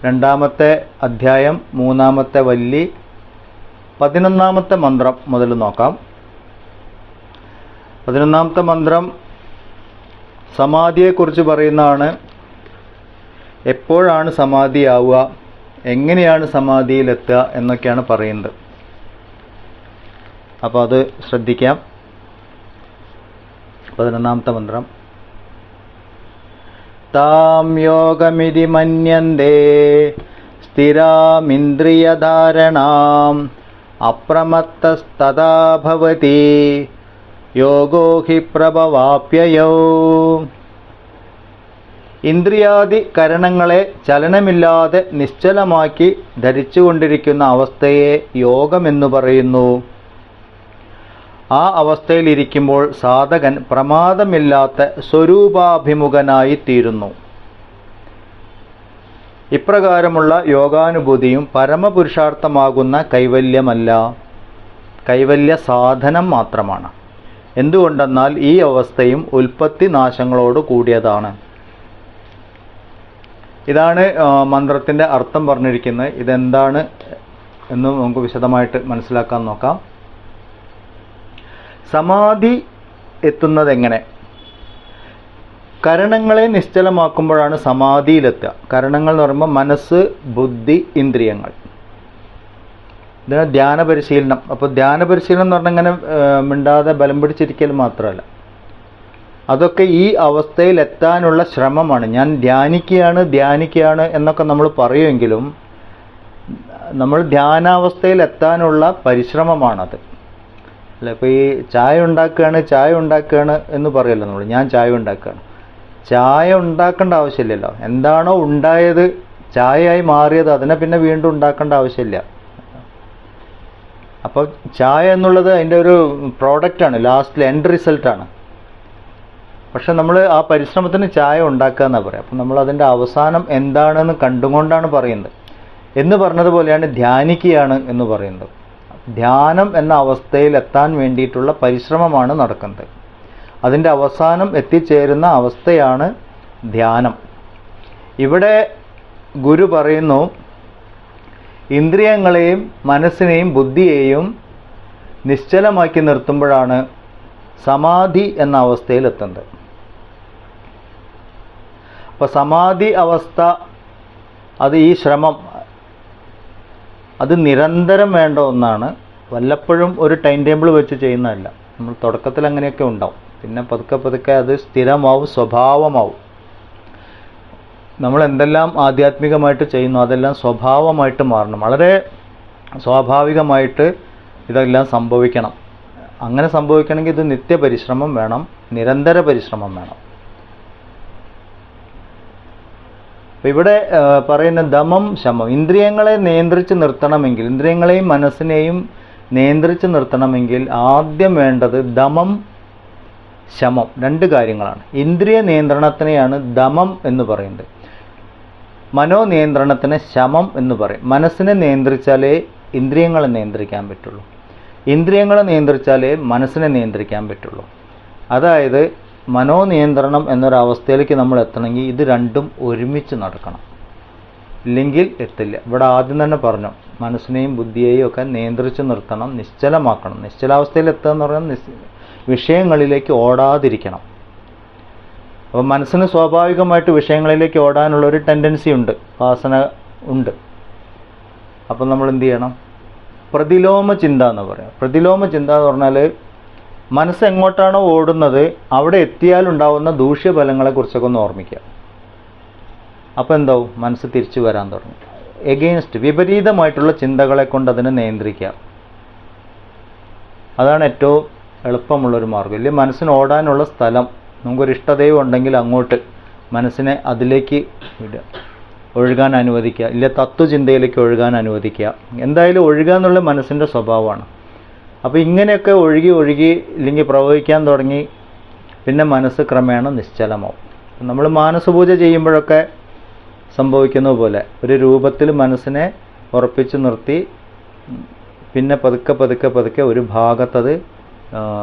രണ്ടാമത്തെ അധ്യായം 3-ാമത്തെ വല്ലി 11-ാമത്തെ മന്ത്രം മുതൽ നോക്കാം. 11-ാമത്തെ മന്ത്രം സമാധിയെക്കുറിച്ച് പറയുന്നതാണ്. എപ്പോഴാണ് സമാധിയാവുക, എങ്ങനെയാണ് സമാധിയിലെത്തുക എന്നൊക്കെയാണ് പറയുന്നത്. അപ്പോൾ അത് ശ്രദ്ധിക്കാം. 11-ാമത്തെ മന്ത്രം. താം യോഗമിതി മന്യന്തേ സ്ഥിരാമിന്ദ്രിയധാരണാം അപ്രമത്തസ്തദാ ഭവതി യോഗോ ഹി പ്രഭവാപ്യയോ. ഇന്ദ്രിയാദി കരണങ്ങളെ ചലനമില്ലാതെ നിശ്ചലമാക്കി ധരിച്ചുകൊണ്ടിരിക്കുന്ന അവസ്ഥയെ യോഗമെന്നു പറയുന്നു. ആ അവസ്ഥയിലിരിക്കുമ്പോൾ സാധകൻ പ്രമാദമില്ലാത്ത സ്വരൂപാഭിമുഖനായി തീരുന്നു. ഇപ്രകാരമുള്ള യോഗാനുഭൂതിയും പരമപുരുഷാർത്ഥമാകുന്ന കൈവല്യമല്ല, കൈവല്യ സാധനം മാത്രമാണ്. എന്തുകൊണ്ടെന്നാൽ ഈ അവസ്ഥയും ഉൽപ്പത്തി നാശങ്ങളോട് കൂടിയതാണ്. ഇതാണ് മന്ത്രത്തിൻ്റെ അർത്ഥം പറഞ്ഞിരിക്കുന്നത്. ഇതെന്താണ് എന്ന് നമുക്ക് വിശദമായിട്ട് മനസ്സിലാക്കാൻ നോക്കാം. സമാധി എത്തുന്നത് എങ്ങനെ? കരണങ്ങളെ നിശ്ചലമാക്കുമ്പോഴാണ് സമാധിയിലെത്തുക. കരണങ്ങൾ എന്ന് പറയുമ്പോൾ മനസ്സ്, ബുദ്ധി, ഇന്ദ്രിയങ്ങൾ. ഇതിന് ധ്യാന പരിശീലനം. അപ്പോൾ ധ്യാന പരിശീലനം എന്ന് പറഞ്ഞാൽ ഇങ്ങനെ മിണ്ടാതെ ബലം പിടിച്ചിരിക്കൽ മാത്രമല്ല, അതൊക്കെ ഈ അവസ്ഥയിൽ എത്താനുള്ള ശ്രമമാണ്. ഞാൻ ധ്യാനിക്കുകയാണ് എന്നൊക്കെ നമ്മൾ പറയുമെങ്കിലും നമ്മൾ ധ്യാനാവസ്ഥയിൽ എത്താനുള്ള പരിശ്രമമാണത്. അല്ല, ഇപ്പോൾ ഈ ചായ ഉണ്ടാക്കുകയാണ് എന്ന് പറയല്ലോ നമ്മൾ. ഞാൻ ചായ ഉണ്ടാക്കുകയാണ്. ചായ ഉണ്ടാക്കേണ്ട ആവശ്യമില്ലല്ലോ. എന്താണോ ഉണ്ടായത്, ചായയായി മാറിയത്, അതിനെ പിന്നെ വീണ്ടും ഉണ്ടാക്കേണ്ട ആവശ്യമില്ല. അപ്പോൾ ചായ എന്നുള്ളത് അതിൻ്റെ ഒരു പ്രോഡക്റ്റാണ്, ലാസ്റ്റിൽ എൻഡ് റിസൾട്ടാണ്. പക്ഷെ നമ്മൾ ആ പരിശ്രമത്തിന് ചായ ഉണ്ടാക്കുക എന്നാണ് പറയുക. അപ്പം നമ്മൾ അതിൻ്റെ അവസാനം എന്താണെന്ന് കണ്ടുകൊണ്ടാണ് പറയുന്നത്. എന്ന് പറഞ്ഞതുപോലെയാണ് ധ്യാനിക്കുകയാണ് എന്ന് പറയുന്നത്. ധ്യാനം എന്ന അവസ്ഥയിൽ എത്താൻ വേണ്ടിയിട്ടുള്ള പരിശ്രമമാണ് നടക്കുന്നത്. അതിൻ്റെ അവസാനം എത്തിച്ചേരുന്ന അവസ്ഥയാണ് ധ്യാനം. ഇവിടെ ഗുരു പറയുന്നു, ഇന്ദ്രിയങ്ങളെയും മനസ്സിനെയും ബുദ്ധിയെയും നിശ്ചലമാക്കി നിർത്തുമ്പോഴാണ് സമാധി എന്ന അവസ്ഥയിൽ എത്തുന്നത്. അപ്പോൾ സമാധി അവസ്ഥ, അത് ഈ ശ്രമം, അത് നിരന്തരം വേണ്ട ഒന്നാണ്. വല്ലപ്പോഴും ഒരു ടൈം ടേബിൾ വെച്ച് ചെയ്യുന്നതല്ല. നമ്മൾ തുടക്കത്തിൽ അങ്ങനെയൊക്കെ ഉണ്ടാവും, പിന്നെ പതുക്കെ പതുക്കെ അത് സ്ഥിരമാവും, സ്വഭാവമാവും. നമ്മൾ എന്തെല്ലാം ആധ്യാത്മികമായിട്ട് ചെയ്യുന്നു അതെല്ലാം സ്വഭാവമായിട്ട് മാറണം. വളരെ സ്വാഭാവികമായിട്ട് ഇതെല്ലാം സംഭവിക്കണം. അങ്ങനെ സംഭവിക്കണമെങ്കിൽ ഇത് നിത്യപരിശ്രമം വേണം, നിരന്തര പരിശ്രമം വേണം. ഇവിടെ പറയുന്ന ദമം ശമം, ഇന്ദ്രിയങ്ങളെ നിയന്ത്രിച്ച് നിർത്തണമെങ്കിൽ, ഇന്ദ്രിയങ്ങളെയും മനസ്സിനെയും നിയന്ത്രിച്ച് നിർത്തണമെങ്കിൽ ആദ്യം വേണ്ടത് ദമം ശമം, രണ്ട് കാര്യങ്ങളാണ്. ഇന്ദ്രിയ നിയന്ത്രണത്തിനെയാണ് ദമം എന്ന് പറയുന്നത്. മനോനിയന്ത്രണത്തിന് ശമം എന്ന് പറയും. മനസ്സിനെ നിയന്ത്രിച്ചാലേ ഇന്ദ്രിയങ്ങളെ നിയന്ത്രിക്കാൻ പറ്റുള്ളൂ, ഇന്ദ്രിയങ്ങളെ നിയന്ത്രിച്ചാലേ മനസ്സിനെ നിയന്ത്രിക്കാൻ പറ്റുള്ളൂ. അതായത് മനോനിയന്ത്രണം എന്നൊരവസ്ഥയിലേക്ക് നമ്മൾ എത്തണമെങ്കിൽ ഇത് രണ്ടും ഒരുമിച്ച് നടക്കണം, ഇല്ലെങ്കിൽ എത്തില്ല. ഇവിടെ ആദ്യം തന്നെ പറഞ്ഞു, മനസ്സിനെയും ബുദ്ധിയെയും ഒക്കെ നിയന്ത്രിച്ച് നിർത്തണം, നിശ്ചലമാക്കണം. നിശ്ചലാവസ്ഥയിൽ എത്തുക എന്ന് പറഞ്ഞാൽ വിഷയങ്ങളിലേക്ക് ഓടാതിരിക്കണം. അപ്പോൾ മനസ്സിന് സ്വാഭാവികമായിട്ട് വിഷയങ്ങളിലേക്ക് ഓടാനുള്ളൊരു ടെൻഡൻസി ഉണ്ട്, വാസന ഉണ്ട്. അപ്പം നമ്മൾ എന്ത് ചെയ്യണം? പ്രതിലോമ ചിന്ത എന്ന് പറയാം. പ്രതിലോമ ചിന്ത എന്ന് പറഞ്ഞാൽ മനസ്സ് എങ്ങോട്ടാണോ ഓടുന്നത് അവിടെ എത്തിയാലുണ്ടാവുന്ന ദൂഷ്യഫലങ്ങളെക്കുറിച്ചൊക്കെ ഒന്ന് ഓർമ്മിക്കുക. അപ്പോൾ എന്താവും? മനസ്സ് തിരിച്ചു വരാൻ തുടങ്ങും. എഗെയിൻസ്റ്റ്, വിപരീതമായിട്ടുള്ള ചിന്തകളെ കൊണ്ട് അതിനെ നിയന്ത്രിക്കുക. അതാണ് ഏറ്റവും എളുപ്പമുള്ളൊരു മാർഗ്ഗം. ഇല്ലെങ്കിൽ മനസ്സിന് ഓടാനുള്ള സ്ഥലം, നമുക്കൊരു ഇഷ്ടദൈവം ഉണ്ടെങ്കിൽ അങ്ങോട്ട് മനസ്സിനെ അതിലേക്ക് ഒഴുകാൻ അനുവദിക്കുക, ഇല്ല തത്വചിന്തയിലേക്ക് ഒഴുകാൻ അനുവദിക്കുക. എന്തായാലും ഒഴുകുക എന്നുള്ള മനസ്സിൻ്റെ സ്വഭാവമാണ്. അപ്പോൾ ഇങ്ങനെയൊക്കെ ഒഴുകി ഇല്ലെങ്കിൽ പ്രവഹിക്കാൻ തുടങ്ങി പിന്നെ മനസ്സ് ക്രമേണ നിശ്ചലമാവും. നമ്മൾ മാനസപൂജ ചെയ്യുമ്പോഴൊക്കെ സംഭവിക്കുന്നത് പോലെ ഒരു രൂപത്തിൽ മനസ്സിനെ ഉറപ്പിച്ച് നിർത്തി പിന്നെ പതുക്കെ ഒരു ഭാഗത്തത്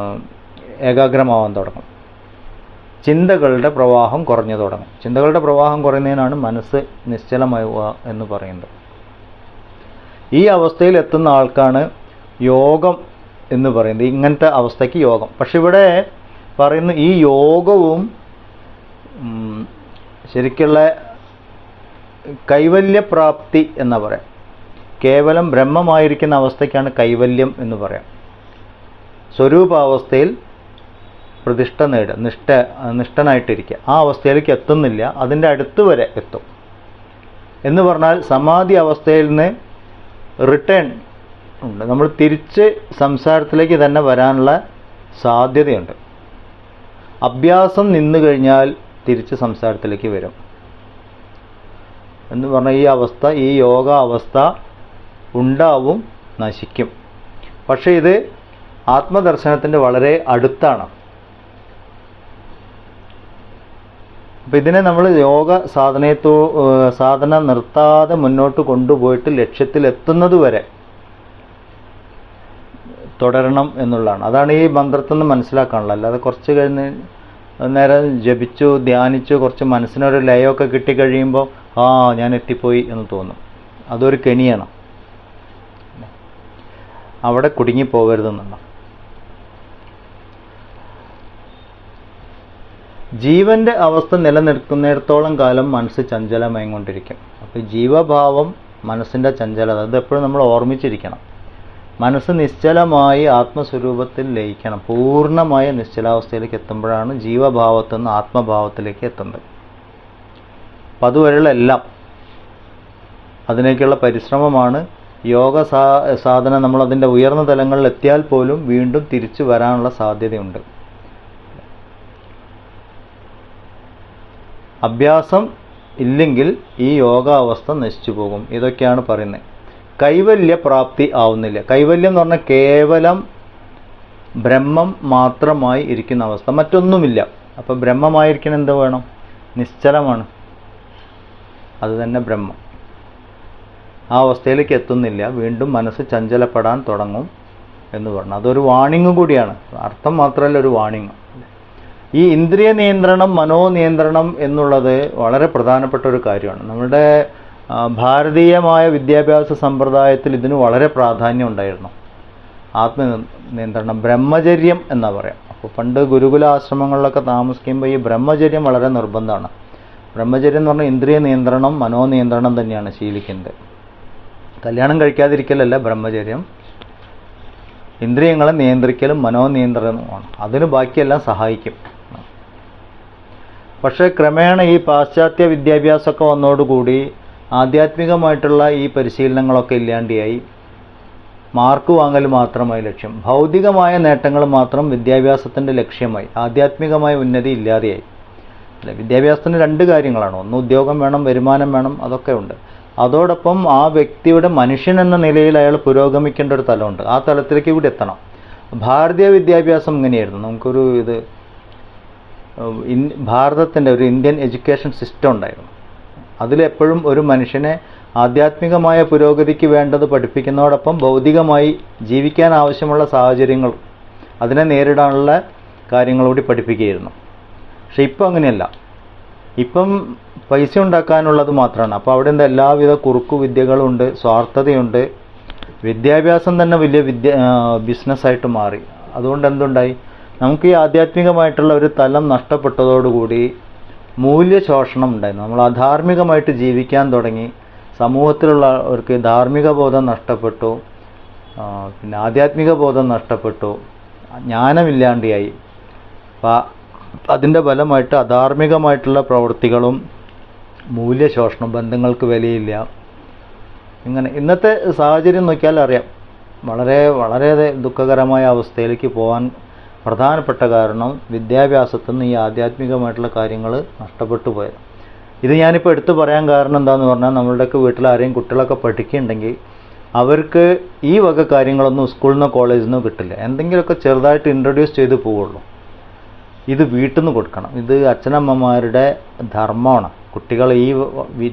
ഏകാഗ്രമാവാൻ തുടങ്ങും. ചിന്തകളുടെ പ്രവാഹം കുറഞ്ഞു തുടങ്ങും. ചിന്തകളുടെ പ്രവാഹം കുറയുന്നതിനാണ് മനസ്സ് നിശ്ചലമാവുക എന്ന് പറയുന്നത്. ഈ അവസ്ഥയിൽ എത്തുന്ന ആൾക്കാണ് യോഗം എന്ന് പറയുന്നത്. ഇങ്ങനത്തെ അവസ്ഥയ്ക്ക് യോഗം. പക്ഷെ ഇവിടെ പറയുന്ന ഈ യോഗവും ശരിക്കുള്ള കൈവല്യപ്രാപ്തി എന്ന് പറയാം. കേവലം ബ്രഹ്മമായിരിക്കുന്ന അവസ്ഥയ്ക്കാണ് കൈവല്യം എന്ന് പറയാം. സ്വരൂപാവസ്ഥയിൽ പ്രതിഷ്ഠ നേടുക, നിഷ്ഠനായിട്ടിരിക്കുക, ആ അവസ്ഥയിലേക്ക് എത്തുന്നില്ല, അതിൻ്റെ അടുത്ത് വരെ എത്തും എന്ന് പറഞ്ഞാൽ സമാധി അവസ്ഥയിൽ നിന്ന് റിട്ടേൺ ഉണ്ട്. നമ്മൾ തിരിച്ച് സംസാരത്തിലേക്ക് തന്നെ വരാനുള്ള സാധ്യതയുണ്ട്. അഭ്യാസം നിന്നു കഴിഞ്ഞാൽ തിരിച്ച് സംസാരത്തിലേക്ക് വരും എന്ന് പറഞ്ഞാൽ ഈ അവസ്ഥ, ഈ യോഗ അവസ്ഥ ഉണ്ടാവും, നശിക്കും. പക്ഷേ ഇത് ആത്മദർശനത്തിൻ്റെ വളരെ അടുത്താണ്. അപ്പം ഇതിനെ നമ്മൾ യോഗ സാധന നിർത്താതെ മുന്നോട്ട് കൊണ്ടുപോയിട്ട് ലക്ഷ്യത്തിലെത്തുന്നത് വരെ തുടരണം എന്നുള്ളതാണ്. അതാണ് ഈ മന്ത്രത്തിൽ നിന്ന് മനസ്സിലാക്കാനുള്ളത്. അല്ലാതെ കുറച്ച് കഴിഞ്ഞ് നേരം ജപിച്ചു ധ്യാനിച്ചു കുറച്ച് മനസ്സിനൊരു ലയമൊക്കെ കിട്ടിക്കഴിയുമ്പോൾ ഞാൻ എത്തിപ്പോയി എന്ന് തോന്നും. അതൊരു കെണിയാണ്, അവിടെ കുടുങ്ങിപ്പോകരുതെന്നുള്ള. ജീവന്റെ അവസ്ഥ നിലനിൽക്കുന്നിടത്തോളം കാലം മനസ്സ് ചഞ്ചലമായിക്കൊണ്ടിരിക്കും. അപ്പോൾ ജീവഭാവം മനസ്സിൻ്റെ ചഞ്ചലത അത് എപ്പോഴും നമ്മൾ ഓർമ്മിച്ചിരിക്കണം. മനസ്സ് നിശ്ചലമായി ആത്മസ്വരൂപത്തിൽ ലയിക്കണം. പൂർണ്ണമായ നിശ്ചലാവസ്ഥയിലേക്ക് എത്തുമ്പോഴാണ് ജീവഭാവത്തിൽ നിന്ന് ആത്മഭാവത്തിലേക്ക് എത്തുന്നത്. അപ്പം അതുവരെയുള്ള എല്ലാം അതിനേക്കുള്ള പരിശ്രമമാണ്. യോഗ സാധന നമ്മൾ അതിൻ്റെ ഉയർന്ന തലങ്ങളിൽ എത്തിയാൽ പോലും വീണ്ടും തിരിച്ചു വരാനുള്ള സാധ്യതയുണ്ട്. അഭ്യാസം ഇല്ലെങ്കിൽ ഈ യോഗാവസ്ഥ നശിച്ചു പോകും. ഇതൊക്കെയാണ് പറയുന്നത്. കൈവല്യപ്രാപ്തി ആവുന്നില്ല. കൈവല്യം എന്ന് പറഞ്ഞാൽ കേവലം ബ്രഹ്മം മാത്രമായി ഇരിക്കുന്ന അവസ്ഥ, മറ്റൊന്നുമില്ല. അപ്പം ബ്രഹ്മമായിരിക്കണം എന്ത് വേണം? നിശ്ചലമാണ്, അത് തന്നെ ബ്രഹ്മം. ആ അവസ്ഥയിലേക്ക് എത്തുന്നില്ല, വീണ്ടും മനസ്സ് ചഞ്ചലപ്പെടാൻ തുടങ്ങും എന്ന് പറഞ്ഞു. അതൊരു വാണിംഗ് കൂടിയാണ്, അർത്ഥം മാത്രമല്ല ഒരു വാണിംഗ്. ഈ ഇന്ദ്രിയ നിയന്ത്രണം, മനോനിയന്ത്രണം എന്നുള്ളത് വളരെ പ്രധാനപ്പെട്ട ഒരു കാര്യമാണ്. നമ്മുടെ ഭാരതീയമായ വിദ്യാഭ്യാസ സമ്പ്രദായത്തിൽ ഇതിന് വളരെ പ്രാധാന്യം ഉണ്ടായിരുന്നു. ആത്മനിയന്ത്രണം, ബ്രഹ്മചര്യം എന്നാ പറയാം. അപ്പോൾ പണ്ട് ഗുരുകുല ആശ്രമങ്ങളിലൊക്കെ താമസിക്കുമ്പോൾ ഈ ബ്രഹ്മചര്യം വളരെ നിർബന്ധമാണ്. ബ്രഹ്മചര്യം എന്ന് പറഞ്ഞാൽ ഇന്ദ്രിയ നിയന്ത്രണം, മനോനിയന്ത്രണം തന്നെയാണ് ശീലിക്കുന്നത്. കല്യാണം കഴിക്കാതിരിക്കലല്ല ബ്രഹ്മചര്യം. ഇന്ദ്രിയങ്ങളെ നിയന്ത്രിക്കലും മനോനിയന്ത്രണവുമാണ്. അതിന് ബാക്കിയെല്ലാം സഹായിക്കും. പക്ഷേ ക്രമേണ ഈ പാശ്ചാത്യ വിദ്യാഭ്യാസമൊക്കെ വന്നതോടുകൂടി ആധ്യാത്മികമായിട്ടുള്ള ഈ പരിശീലനങ്ങളൊക്കെ ഇല്ലാണ്ടിയായി. മാർക്ക് വാങ്ങൽ മാത്രമായി ലക്ഷ്യം, ഭൗതികമായ നേട്ടങ്ങൾ മാത്രം വിദ്യാഭ്യാസത്തിൻ്റെ ലക്ഷ്യമായി, ആധ്യാത്മികമായ ഉന്നതി ഇല്ലാതെയായി. അല്ലെ, വിദ്യാഭ്യാസത്തിന് രണ്ട് കാര്യങ്ങളാണ്. ഒന്ന് ഉദ്യോഗം വേണം, വരുമാനം വേണം, അതൊക്കെ ഉണ്ട്. അതോടൊപ്പം ആ വ്യക്തിയുടെ മനുഷ്യൻ എന്ന നിലയിൽ അയാൾ പുരോഗമിക്കേണ്ട ഒരു തലമുണ്ട്. ആ തലത്തിലേക്ക് കൂടി എത്തണം. ഭാരതീയ വിദ്യാഭ്യാസം ഇങ്ങനെയായിരുന്നു. നമുക്കൊരു ഭാരതത്തിൻ്റെ ഒരു ഇന്ത്യൻ എഡ്യൂക്കേഷൻ സിസ്റ്റം ഉണ്ടായിരുന്നു. അതിലെപ്പോഴും ഒരു മനുഷ്യനെ ആധ്യാത്മികമായ പുരോഗതിക്ക് വേണ്ടത് പഠിപ്പിക്കുന്നതോടൊപ്പം ഭൗതികമായി ജീവിക്കാൻ ആവശ്യമുള്ള സാഹചര്യങ്ങൾ, അതിനെ നേരിടാനുള്ള കാര്യങ്ങൾ കൂടി പഠിപ്പിക്കുകയായിരുന്നു. പക്ഷെ ഇപ്പം അങ്ങനെയല്ല. ഇപ്പം പൈസ ഉണ്ടാക്കാനുള്ളത് മാത്രമാണ്. അപ്പോൾ അവിടെ എന്താ എല്ലാവിധ കുറുക്കു വിദ്യകളുണ്ട്, സ്വാർത്ഥതയുണ്ട്. വിദ്യാഭ്യാസം തന്നെ വലിയ ബിസിനസ്സായിട്ട് മാറി. അതുകൊണ്ട് എന്തുണ്ടായി? നമുക്ക് ഈ ആധ്യാത്മികമായിട്ടുള്ള ഒരു തലം നഷ്ടപ്പെട്ടതോടുകൂടി മൂല്യശോഷണം ഉണ്ടായിരുന്നു. നമ്മൾ അധാർമികമായിട്ട് ജീവിക്കാൻ തുടങ്ങി. സമൂഹത്തിലുള്ളവർക്ക് ധാർമ്മിക ബോധം നഷ്ടപ്പെട്ടു, പിന്നെ ആധ്യാത്മിക ബോധം നഷ്ടപ്പെട്ടു, ജ്ഞാനമില്ലാണ്ടായി. അപ്പം അതിൻ്റെ ഫലമായിട്ട് അധാർമികമായിട്ടുള്ള പ്രവൃത്തികളും മൂല്യശോഷണം, ബന്ധങ്ങൾക്ക് വിലയില്ല. ഇങ്ങനെ ഇന്നത്തെ സാഹചര്യം നോക്കിയാൽ അറിയാം. വളരെ വളരെ ദുഃഖകരമായ അവസ്ഥയിലേക്ക് പോകാൻ പ്രധാനപ്പെട്ട കാരണം വിദ്യാഭ്യാസത്തിൽ നിന്ന് ഈ ആധ്യാത്മികമായിട്ടുള്ള കാര്യങ്ങൾ നഷ്ടപ്പെട്ടു പോയത്. ഇത് ഞാനിപ്പോൾ എടുത്തു പറയാൻ കാരണം എന്താണെന്ന് പറഞ്ഞാൽ, നമ്മളുടെയൊക്കെ വീട്ടിൽ ആരെയും കുട്ടികളൊക്കെ പഠിക്കുന്നുണ്ടെങ്കിൽ അവർക്ക് ഈ വക കാര്യങ്ങളൊന്നും സ്കൂളിൽ നിന്നോ കോളേജിൽ നിന്നോ കിട്ടില്ല. എന്തെങ്കിലുമൊക്കെ ചെറുതായിട്ട് ഇൻട്രൊഡ്യൂസ് ചെയ്ത് പോവുള്ളൂ. ഇത് വീട്ടിൽ നിന്ന് കൊടുക്കണം. ഇത് അച്ഛനമ്മമാരുടെ ധർമ്മമാണ് കുട്ടികളെ ഈ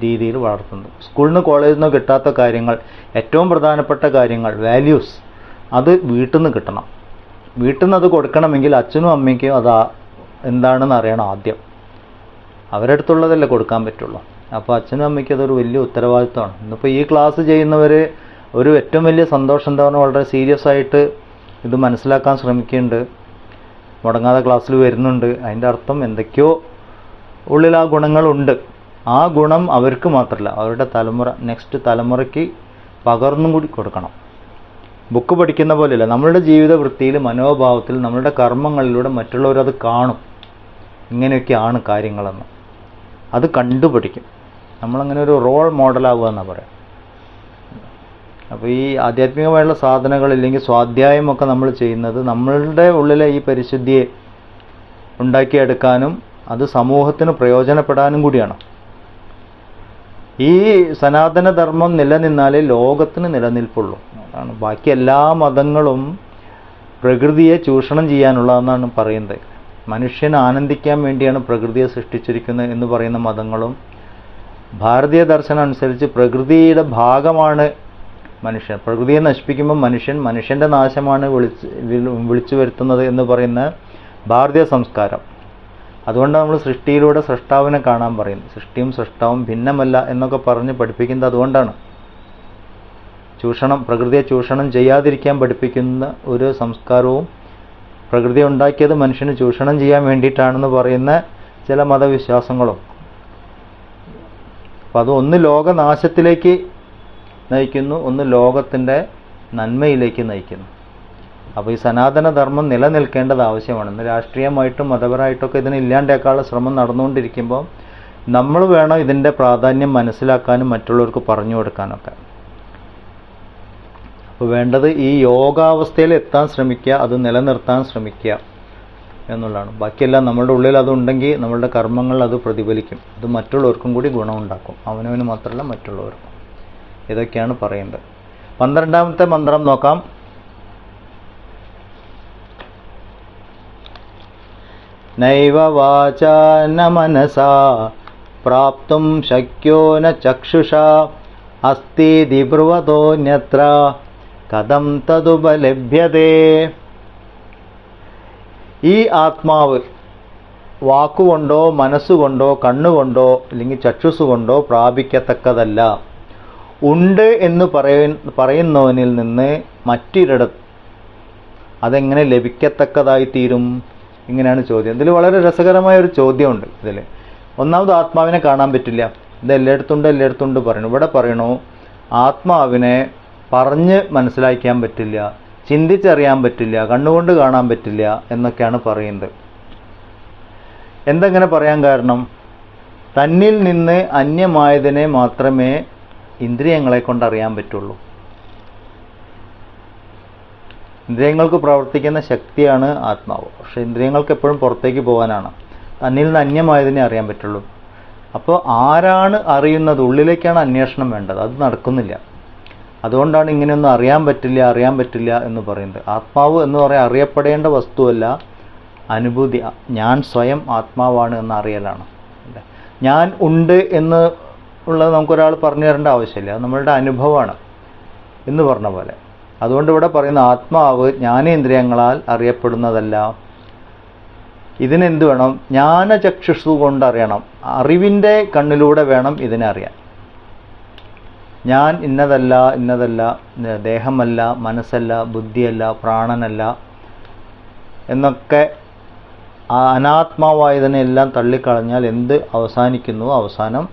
രീതിയിൽ വളർത്തുന്നത്. സ്കൂളിൽ നിന്ന് കോളേജിൽ നിന്നോ കിട്ടാത്ത കാര്യങ്ങൾ, ഏറ്റവും പ്രധാനപ്പെട്ട കാര്യങ്ങൾ, വാല്യൂസ്, അത് വീട്ടിൽ നിന്ന് കിട്ടണം. വീട്ടിൽ നിന്ന് അത് കൊടുക്കണമെങ്കിൽ അച്ഛനും അമ്മയ്ക്കും അത് എന്താണെന്ന് അറിയണം ആദ്യം. അവരുടെ അടുത്തുള്ളതല്ലേ കൊടുക്കാൻ പറ്റുള്ളൂ. അപ്പോൾ അച്ഛനും അമ്മയ്ക്കും അതൊരു വലിയ ഉത്തരവാദിത്വമാണ്. ഇന്നിപ്പോൾ ഈ ക്ലാസ് ചെയ്യുന്നവർ ഒരു ഏറ്റവും വലിയ സന്തോഷം എന്താ പറഞ്ഞാൽ വളരെ സീരിയസ് ആയിട്ട് ഇത് മനസ്സിലാക്കാൻ ശ്രമിക്കുന്നുണ്ട്, മുടങ്ങാതെ ക്ലാസ്സിൽ വരുന്നുണ്ട്. അതിൻ്റെ അർത്ഥം എന്തൊക്കെയോ ഉള്ളിൽ ആ ഗുണങ്ങളുണ്ട്. ആ ഗുണം അവർക്ക് മാത്രമല്ല, അവരുടെ നെക്സ്റ്റ് തലമുറയ്ക്ക് പകർന്നും കൂടി കൊടുക്കണം. ബുക്ക് പഠിക്കുന്ന പോലെയല്ല, നമ്മളുടെ ജീവിത വൃത്തിയിൽ, മനോഭാവത്തിൽ, നമ്മളുടെ കർമ്മങ്ങളിലൂടെ മറ്റുള്ളവരത് കാണും, ഇങ്ങനെയൊക്കെയാണ് കാര്യങ്ങളെന്ന്. അത് കണ്ടുപഠിക്കും. നമ്മളങ്ങനെ ഒരു റോൾ മോഡലാവുക എന്നാണ് പറയാം. അപ്പോൾ ഈ ആധ്യാത്മികമായുള്ള സാധനങ്ങൾ ഇല്ലെങ്കിൽ സ്വാധ്യായമൊക്കെ നമ്മൾ ചെയ്യുന്നത് നമ്മളുടെ ഉള്ളിലെ ഈ പരിശുദ്ധിയെ ഉണ്ടാക്കിയെടുക്കാനും അത് സമൂഹത്തിന് പ്രയോജനപ്പെടാനും കൂടിയാണ്. ഈ സനാതനധർമ്മം നിലനിന്നാലേ ലോകത്തിന് നിലനിൽപ്പുള്ളൂ. അതാണ്. ബാക്കി എല്ലാ മതങ്ങളും പ്രകൃതിയെ ചൂഷണം ചെയ്യാനുള്ളതെന്നാണ് പറയുന്നത്. മനുഷ്യൻ ആനന്ദിക്കാൻ വേണ്ടിയാണ് പ്രകൃതിയെ സൃഷ്ടിച്ചിരിക്കുന്നത് എന്ന് പറയുന്ന മതങ്ങളും, ഭാരതീയ ദർശനം അനുസരിച്ച് പ്രകൃതിയുടെ ഭാഗമാണ് മനുഷ്യൻ, പ്രകൃതിയെ നശിപ്പിക്കുമ്പോൾ മനുഷ്യൻ്റെ നാശമാണ് വിളിച്ചു വരുത്തുന്നത് എന്ന് പറയുന്ന ഭാരതീയ സംസ്കാരം. അതുകൊണ്ടാണ് നമ്മൾ സൃഷ്ടിയിലൂടെ സൃഷ്ടാവിനെ കാണാൻ പറയുന്നത്. സൃഷ്ടിയും സൃഷ്ടാവും ഭിന്നമല്ല എന്നൊക്കെ പറഞ്ഞ് പഠിപ്പിക്കുന്നത് അതുകൊണ്ടാണ്. പ്രകൃതിയെ ചൂഷണം ചെയ്യാതിരിക്കാൻ പഠിപ്പിക്കുന്ന ഒരു സംസ്കാരവും പ്രകൃതി ഉണ്ടാക്കിയത് മനുഷ്യന് ചൂഷണം ചെയ്യാൻ വേണ്ടിയിട്ടാണെന്ന് പറയുന്ന ചില മതവിശ്വാസങ്ങളും. അപ്പം അത് ഒന്ന് ലോകനാശത്തിലേക്ക് നയിക്കുന്നു, ഒന്ന് ലോകത്തിൻ്റെ നന്മയിലേക്ക് നയിക്കുന്നു. അപ്പോൾ ഈ സനാതനധർമ്മം നിലനിൽക്കേണ്ടത് ആവശ്യമാണ്. ഇന്ന് രാഷ്ട്രീയമായിട്ടും മതപരമായിട്ടൊക്കെ ഇതിനെ ഇല്ലാണ്ടാക്കാനുള്ള ശ്രമം നടന്നുകൊണ്ടിരിക്കുമ്പോൾ നമ്മൾ വേണം ഇതിൻ്റെ പ്രാധാന്യം മനസ്സിലാക്കാനും മറ്റുള്ളവർക്ക് പറഞ്ഞു കൊടുക്കാനൊക്കെ. അപ്പോൾ വേണ്ടത് ഈ യോഗാവസ്ഥയിൽ എത്താൻ ശ്രമിക്കുക, അത് നിലനിർത്താൻ ശ്രമിക്കുക എന്നുള്ളതാണ്. ബാക്കിയെല്ലാം നമ്മളുടെ ഉള്ളിൽ അതുണ്ടെങ്കിൽ നമ്മളുടെ കർമ്മങ്ങൾ അത് പ്രതിഫലിക്കും. അത് മറ്റുള്ളവർക്കും കൂടി ഗുണമുണ്ടാക്കും, അവനവന് മാത്രമല്ല മറ്റുള്ളവർക്കും. ഇതൊക്കെയാണ് പറയുന്നത്. 12ാമത്തെ മന്ത്രം നോക്കാം. നൈവ വാചാ ന മനസാ പ്രാപ്തും ശക്യോ ന ചക്ഷുഷാ അസ്തീതി ബ്രുവതോന്യത്ര കഥം തതുപലഭ്യതേ. ഈ ആത്മാവ് വാക്കുകൊണ്ടോ മനസ്സുകൊണ്ടോ കണ്ണുകൊണ്ടോ അല്ലെങ്കിൽ ചക്ഷുസ്സുകൊണ്ടോ പ്രാപിക്കത്തക്കതല്ല. ഉണ്ട് എന്ന് പറയുന്നവനിൽ നിന്ന് മറ്റൊരിടത്ത് അതെങ്ങനെ ലഭിക്കത്തക്കതായി തീരും? ഇങ്ങനെയാണ് ചോദ്യം. ഇതിൽ വളരെ രസകരമായ ഒരു ചോദ്യമുണ്ട്. ഇതിൽ ഒന്നാമത് ആത്മാവിനെ കാണാൻ പറ്റില്ല, ഇത് എല്ലായിടത്തുണ്ട് പറയണു. ഇവിടെ പറയണു ആത്മാവിനെ പറഞ്ഞ് മനസ്സിലാക്കാൻ പറ്റില്ല, ചിന്തിച്ചറിയാൻ പറ്റില്ല, കണ്ണുകൊണ്ട് കാണാൻ പറ്റില്ല എന്നൊക്കെയാണ് പറയുന്നത്. എന്തെങ്ങനെ പറയാൻ കാരണം? തന്നിൽ നിന്ന് അന്യമായതിനെ മാത്രമേ ഇന്ദ്രിയങ്ങളെ കൊണ്ടറിയാൻ പറ്റുള്ളൂ. ഇന്ദ്രിയങ്ങൾക്ക് പ്രവർത്തിക്കുന്ന ശക്തിയാണ് ആത്മാവ്. പക്ഷെ ഇന്ദ്രിയങ്ങൾക്ക് എപ്പോഴും പുറത്തേക്ക് പോകാനാണ്. തന്നിൽ നിന്ന് അന്യമായതിനെ അറിയാൻ പറ്റുള്ളൂ. അപ്പോൾ ആരാണ് അറിയുന്നത്? ഉള്ളിലേക്കാണ് അന്വേഷണം വേണ്ടത്. അത് നടക്കുന്നില്ല. അതുകൊണ്ടാണ് ഇങ്ങനെയൊന്നും അറിയാൻ പറ്റില്ല എന്ന് പറയുന്നത്. ആത്മാവ് എന്ന് പറയാൻ അറിയപ്പെടേണ്ട വസ്തുവല്ല, അനുഭൂതി. ഞാൻ സ്വയം ആത്മാവാണ് എന്ന് അറിയലാണ്. ഞാൻ ഉണ്ട് എന്ന് ഉള്ളത് നമുക്കൊരാൾ പറഞ്ഞു തരേണ്ട ആവശ്യമില്ല, അത് നമ്മളുടെ അനുഭവമാണ് എന്ന് പറഞ്ഞ പോലെ. അതുകൊണ്ട് ഇവിടെ പറയുന്ന ആത്മാവ് ജ്ഞാനേന്ദ്രിയങ്ങളാൽ അറിയപ്പെടുന്നതല്ല. ഇതിനെന്ത് വേണം? ജ്ഞാനചക്ഷുഷു കൊണ്ട് അറിയണം. അറിവിൻ്റെ കണ്ണിലൂടെ വേണം ഇതിനെ അറിയാൻ. ഞാൻ ഇന്നതല്ല, ദേഹമല്ല, മനസ്സല്ല, ബുദ്ധിയല്ല, പ്രാണനല്ല എന്നൊക്കെ അനാത്മാവായതിനെല്ലാം തള്ളിക്കളഞ്ഞാൽ എന്ത് അവസാനിക്കുന്നു? അവസാനം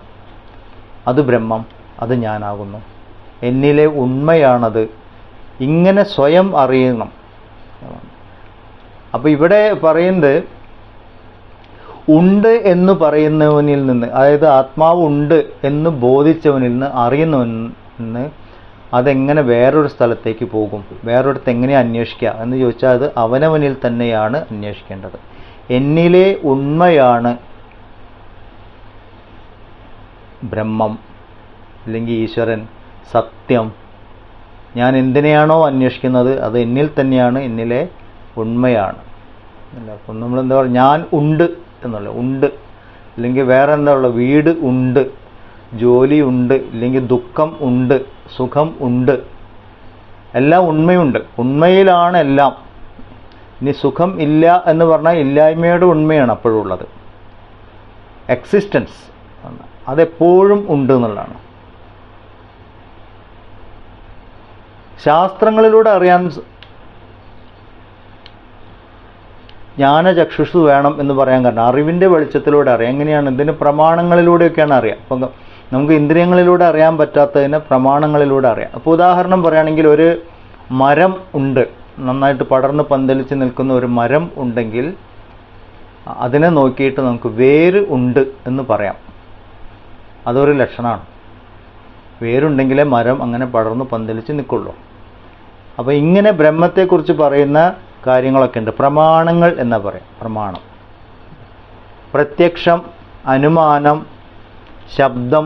അത് ബ്രഹ്മം, അത് ഞാനാകുന്നു, എന്നിലെ ഉണ്മയാണത്. ഇങ്ങനെ സ്വയം അറിയണം. അപ്പോൾ ഇവിടെ പറയുന്നത് ഉണ്ട് എന്ന് പറയുന്നവനിൽ നിന്ന്, അതായത് ആത്മാവ് ഉണ്ട് എന്ന് ബോധിച്ചവനിൽ നിന്ന്, അറിയുന്നവനിൽ നിന്ന് അതെങ്ങനെ വേറൊരു സ്ഥലത്തേക്ക് പോകും? വേറൊരിടത്ത് എങ്ങനെ അന്വേഷിക്കുക എന്ന് ചോദിച്ചാൽ അത് അവനവനിൽ തന്നെയാണ് അന്വേഷിക്കേണ്ടത്. എന്നിലെ ഉണ്മയാണ് ബ്രഹ്മം, അല്ലെങ്കിൽ ഈശ്വരൻ, സത്യം. ഞാൻ എന്തിനെയാണോ അന്വേഷിക്കുന്നത് അത് എന്നിൽ തന്നെയാണ്, എന്നിലെ ഉണ്മയാണ്. അപ്പം നമ്മളെന്താ പറയുക? ഞാൻ ഉണ്ട് എന്നുള്ള ഉണ്ട്, അല്ലെങ്കിൽ വേറെ എന്താ ഉള്ളത്? വീട് ഉണ്ട്, ജോലി ഉണ്ട്, ഇല്ലെങ്കിൽ ദുഃഖം ഉണ്ട്, സുഖം ഉണ്ട്, എല്ലാം ഉണ്മയുണ്ട്. ഉണ്മയിലാണ് എല്ലാം. ഇനി സുഖം ഇല്ല എന്ന് പറഞ്ഞാൽ ഇല്ലായ്മയുടെ ഉണ്മയാണ് അപ്പോഴും ഉള്ളത്. എക്സിസ്റ്റൻസ് അതെപ്പോഴും ഉണ്ട് എന്നുള്ളതാണ്. ശാസ്ത്രങ്ങളിലൂടെ അറിയാൻ ജ്ഞാനചക്ഷുഷു വേണം എന്ന് പറയാൻ കാരണം അറിവിൻ്റെ വെളിച്ചത്തിലൂടെ അറിയാം. എങ്ങനെയാണ്? ഇതിന് പ്രമാണങ്ങളിലൂടെയൊക്കെയാണ് അറിയാം. അപ്പം നമുക്ക് ഇന്ദ്രിയങ്ങളിലൂടെ അറിയാൻ പറ്റാത്തതിന് പ്രമാണങ്ങളിലൂടെ അറിയാം. അപ്പോൾ ഉദാഹരണം പറയുകയാണെങ്കിൽ ഒരു മരം ഉണ്ട്, നന്നായിട്ട് പടർന്ന് പന്തലിച്ച് നിൽക്കുന്ന ഒരു മരം ഉണ്ടെങ്കിൽ അതിനെ നോക്കിയിട്ട് നമുക്ക് വേര് ഉണ്ട് എന്ന് പറയാം. അതൊരു ലക്ഷണമാണ്. വേരുണ്ടെങ്കിലേ മരം അങ്ങനെ പടർന്ന് പന്തലിച്ച് നിൽക്കുള്ളൂ. അപ്പോൾ ഇങ്ങനെ ബ്രഹ്മത്തെക്കുറിച്ച് പറയുന്ന കാര്യങ്ങളൊക്കെ ഉണ്ട്. പ്രമാണങ്ങൾ എന്നാ പറയാം. പ്രമാണം, പ്രത്യക്ഷം, അനുമാനം, ശബ്ദം.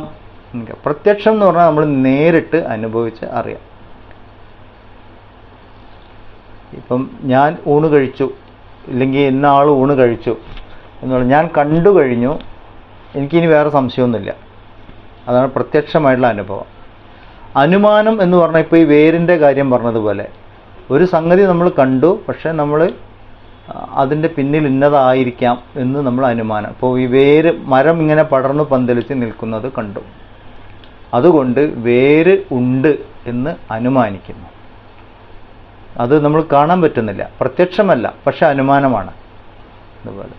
പ്രത്യക്ഷം എന്ന് പറഞ്ഞാൽ നമ്മൾ നേരിട്ട് അനുഭവിച്ച് അറിയാം. ഇപ്പം ഞാൻ ഊണ് കഴിച്ചു, ഇല്ലെങ്കിൽ ഇന്ന ആൾ ഊണ് കഴിച്ചു എന്നുള്ള ഞാൻ കണ്ടു കഴിഞ്ഞു, എനിക്കിനി വേറെ സംശയമൊന്നുമില്ല. അതാണ് പ്രത്യക്ഷമായിട്ടുള്ള അനുഭവം. അനുമാനം എന്ന് പറഞ്ഞാൽ ഇപ്പോൾ ഈ വേരിൻ്റെ കാര്യം പറഞ്ഞതുപോലെ ഒരു സംഗതി നമ്മൾ കണ്ടു, പക്ഷേ നമ്മൾ അതിൻ്റെ പിന്നിൽ ഇന്നതായിരിക്കാം എന്ന് നമ്മൾ അനുമാനം. ഇപ്പോൾ ഈ വേര് മരം ഇങ്ങനെ പടർന്നു പന്തലിച്ച് നിൽക്കുന്നത് കണ്ടു, അതുകൊണ്ട് വേര് ഉണ്ട് എന്ന് അനുമാനിക്കുന്നു. അത് നമ്മൾ കാണാൻ പറ്റുന്നില്ല, പ്രത്യക്ഷമല്ല, പക്ഷെ അനുമാനമാണ്. അതുപോലെ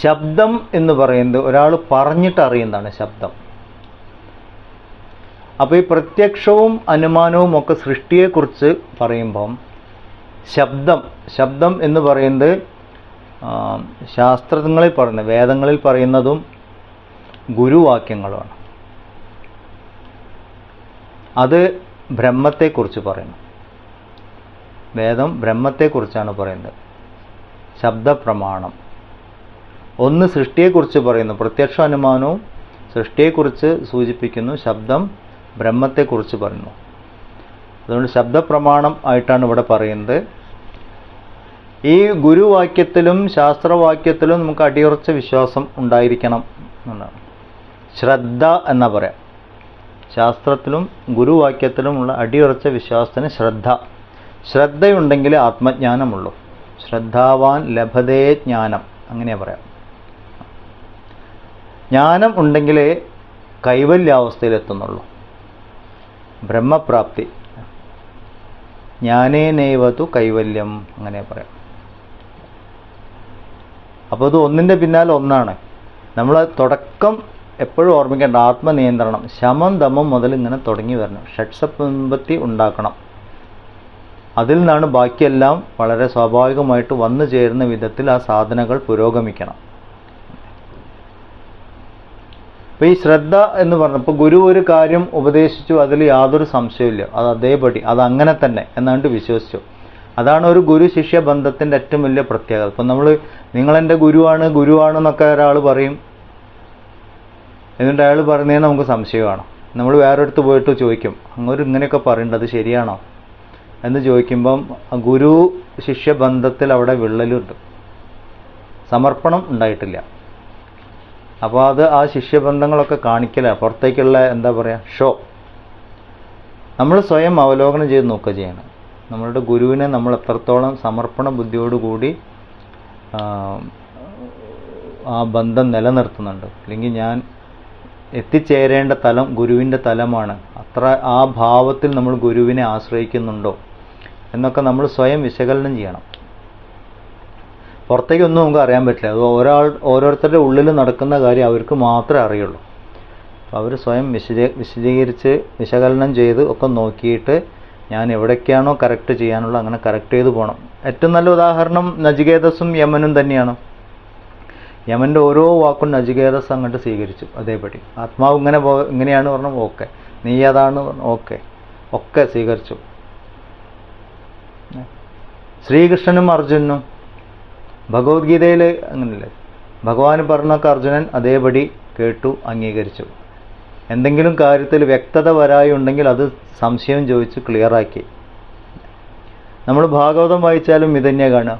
ശബ്ദം എന്ന് പറയുന്നത് ഒരാൾ പറഞ്ഞിട്ട് അറിയുന്നതാണ് ശബ്ദം. അപ്പോൾ ഈ പ്രത്യക്ഷവും അനുമാനവും ഒക്കെ സൃഷ്ടിയെക്കുറിച്ച് പറയുമ്പം ശബ്ദം എന്ന് പറയുന്നത് ശാസ്ത്രങ്ങളിൽ പറയുന്നത്, വേദങ്ങളിൽ പറയുന്നതും ഗുരുവാക്യങ്ങളുമാണ്. അത് ബ്രഹ്മത്തെക്കുറിച്ച് പറയുന്നു. വേദം ബ്രഹ്മത്തെക്കുറിച്ചാണ് പറയുന്നത്. ശബ്ദപ്രമാണം. ഒന്ന് സൃഷ്ടിയെക്കുറിച്ച് പറയുന്നു, പ്രത്യക്ഷ അനുമാനവും സൃഷ്ടിയെക്കുറിച്ച് സൂചിപ്പിക്കുന്നു. ശബ്ദം ബ്രഹ്മത്തെക്കുറിച്ച് പറയുന്നു. അതുകൊണ്ട് ശബ്ദപ്രമാണം ആയിട്ടാണ് ഇവിടെ പറയുന്നത്. ഈ ഗുരുവാക്യത്തിലും ശാസ്ത്രവാക്യത്തിലും നമുക്ക് അടിയുറച്ച വിശ്വാസം ഉണ്ടായിരിക്കണം എന്നാണ്. ശ്രദ്ധ എന്നാ പറയാം. ശാസ്ത്രത്തിലും ഗുരുവാക്യത്തിലുമുള്ള അടിയുറച്ച വിശ്വാസത്തിന് ശ്രദ്ധയുണ്ടെങ്കിൽ ആത്മജ്ഞാനമുള്ളൂ. ശ്രദ്ധാവാൻ ലഭതേ ജ്ഞാനം, അങ്ങനെയാ പറയാം. ജ്ഞാനം ഉണ്ടെങ്കിലേ കൈവല്യാവസ്ഥയിലെത്തുന്നുള്ളൂ, ബ്രഹ്മപ്രാപ്തി. ജ്ഞാനേനൈവതു കൈവല്യം, അങ്ങനെ പറയാം. അപ്പോൾ ഇത് ഒന്നിൻ്റെ പിന്നാലെ ഒന്നാണ്. നമ്മൾ തുടക്കം എപ്പോഴും ഓർമ്മിക്കേണ്ട ആത്മനിയന്ത്രണം, ശമം ദമം മുതൽ ഇങ്ങനെ തുടങ്ങി വരണം. ഷഡ്സമ്പത്തി ഉണ്ടാക്കണം. അതിൽ നിന്നാണ് ബാക്കിയെല്ലാം വളരെ സ്വാഭാവികമായിട്ട് വന്നു ചേരുന്ന വിധത്തിൽ ആ സാധനകൾ പുരോഗമിക്കണം. അപ്പോൾ ഈ ശ്രദ്ധ എന്ന് പറഞ്ഞപ്പോൾ ഗുരു ഒരു കാര്യം ഉപദേശിച്ചു, അതിൽ യാതൊരു സംശയമില്ല, അത് അതേപടി അത് അങ്ങനെ തന്നെ എന്നാണ്ട് വിശ്വസിച്ചു. അതാണ് ഒരു ഗുരു ശിഷ്യ ബന്ധത്തിൻ്റെ ഏറ്റവും വലിയ പ്രത്യേകത. ഇപ്പം നമ്മൾ നിങ്ങളെൻ്റെ ഗുരുവാണെന്നൊക്കെ ഒരാൾ പറയും, എന്നിട്ട് അയാൾ പറയുന്നതിന് നമുക്ക് സംശയമാണ്. നമ്മൾ വേറൊരിടത്ത് പോയിട്ട് ചോദിക്കും, അങ്ങോട്ട് ഇങ്ങനെയൊക്കെ പറയേണ്ടത് ശരിയാണോ എന്ന് ചോദിക്കുമ്പം ഗുരു ശിഷ്യ ബന്ധത്തിൽ അവിടെ വിള്ളലുണ്ട്, സമർപ്പണം ഉണ്ടായിട്ടില്ല. അപ്പോൾ അത് ആ ശിഷ്യബന്ധങ്ങളൊക്കെ കാണിക്കലാണ്, പുറത്തേക്കുള്ള എന്താ പറയുക ഷോ. നമ്മൾ സ്വയം അവലോകനം ചെയ്ത് നോക്കുക ചെയ്യണം. നമ്മളുടെ ഗുരുവിനെ നമ്മൾ എത്രത്തോളം സമർപ്പണ ബുദ്ധിയോടുകൂടി ആ ബന്ധം നിലനിർത്തുന്നുണ്ട്. അല്ലെങ്കിൽ ഞാൻ എത്തിച്ചേരേണ്ട തലം ഗുരുവിൻ്റെ തലമാണ്, അത്ര ആ ഭാവത്തിൽ നമ്മൾ ഗുരുവിനെ ആശ്രയിക്കുന്നുണ്ടോ എന്നൊക്കെ നമ്മൾ സ്വയം വിശകലനം ചെയ്യണം. പുറത്തേക്കൊന്നും നമുക്ക് അറിയാൻ പറ്റില്ല. അത് ഓരോരുത്തരുടെ ഉള്ളിൽ നടക്കുന്ന കാര്യം അവർക്ക് മാത്രമേ അറിയുള്ളൂ. അപ്പോൾ അവർ സ്വയം വിശദീകരിച്ച് വിശകലനം ചെയ്ത് ഒക്കെ നോക്കിയിട്ട് ഞാൻ എവിടേക്കാണോ കറക്റ്റ് ചെയ്യാനുള്ള അങ്ങനെ കറക്റ്റ് ചെയ്ത് പോകണം. ഏറ്റവും നല്ല ഉദാഹരണം നചികേതസും യമനും തന്നെയാണ്. യമൻ്റെ ഓരോ വാക്കും നചികേതസ് അങ്ങോട്ട് സ്വീകരിച്ചു അതേപടി. ആത്മാവ് ഇങ്ങനെയാണ് പറഞ്ഞു, ഓക്കെ. നീ അതാണ് പറഞ്ഞു, ഓക്കെ. ഒക്കെ സ്വീകരിച്ചു. ശ്രീകൃഷ്ണനും അർജുനനും ഭഗവത്ഗീതയിൽ അങ്ങനെയല്ലേ, ഭഗവാൻ പറഞ്ഞൊക്കെ അർജുനൻ അതേപടി കേട്ടു, അംഗീകരിച്ചു. എന്തെങ്കിലും കാര്യത്തിൽ വ്യക്തത വരായുണ്ടെങ്കിൽ അത് സംശയം ചോദിച്ച് ക്ലിയറാക്കി. നമ്മൾ ഭാഗവതം വായിച്ചാലും ഇതന്നെയാണ് കാണുക.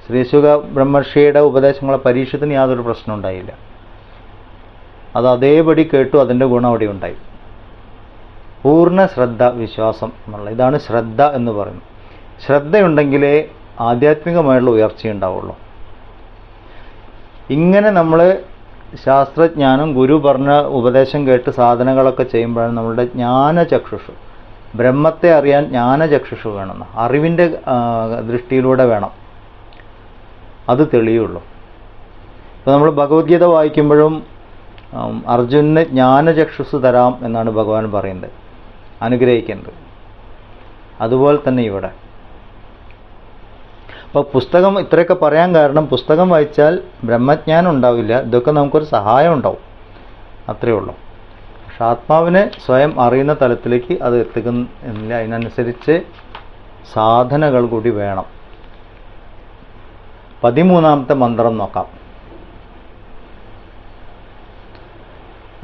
ശ്രീശുക ബ്രഹ്മർഷിയുടെ ഉപദേശങ്ങളെ പരീക്ഷത്തിന് യാതൊരു പ്രശ്നം ഉണ്ടായില്ല. അത് അതേപടി കേട്ടു, അതിൻ്റെ ഗുണം അവിടെ ഉണ്ടായി. പൂർണ്ണ ശ്രദ്ധ, വിശ്വാസം എന്നുള്ള ഇതാണ് ശ്രദ്ധ എന്ന് പറയുന്നത്. ശ്രദ്ധയുണ്ടെങ്കിലേ ആധ്യാത്മികമായുള്ള ഉയർച്ചയുണ്ടാവുള്ളൂ. ഇങ്ങനെ നമ്മൾ ശാസ്ത്രജ്ഞാനം, ഗുരു പറഞ്ഞ ഉപദേശം കേട്ട് സാധനകളൊക്കെ ചെയ്യുമ്പോഴാണ് നമ്മളുടെ ജ്ഞാനചക്ഷുഷു, ബ്രഹ്മത്തെ അറിയാൻ ജ്ഞാനചക്ഷുഷു വേണമെന്ന്, അറിവിൻ്റെ ദൃഷ്ടിയിലൂടെ വേണം അത് തെളിയുള്ളൂ. ഇപ്പോൾ നമ്മൾ ഭഗവത്ഗീത വായിക്കുമ്പോഴും അർജുനന് ജ്ഞാനചക്ഷുസ് തരാം എന്നാണ് ഭഗവാൻ പറയുന്നത്, അനുഗ്രഹിക്കുന്നത്. അതുപോലെ തന്നെ ഇവിടെ. അപ്പോൾ പുസ്തകം ഇത്രയൊക്കെ പറയാൻ കാരണം, പുസ്തകം വായിച്ചാൽ ബ്രഹ്മജ്ഞാനം ഉണ്ടാവില്ല, ഇതൊക്കെ നമുക്കൊരു സഹായം ഉണ്ടാവും, അത്രയേ ഉള്ളൂ. പക്ഷെ ആത്മാവിനെ സ്വയം അറിയുന്ന തലത്തിലേക്ക് അത് എത്തിക്കുന്നില്ല. അതിനനുസരിച്ച് സാധനകൾ കൂടി വേണം. 13ാമത്തെ മന്ത്രം നോക്കാം.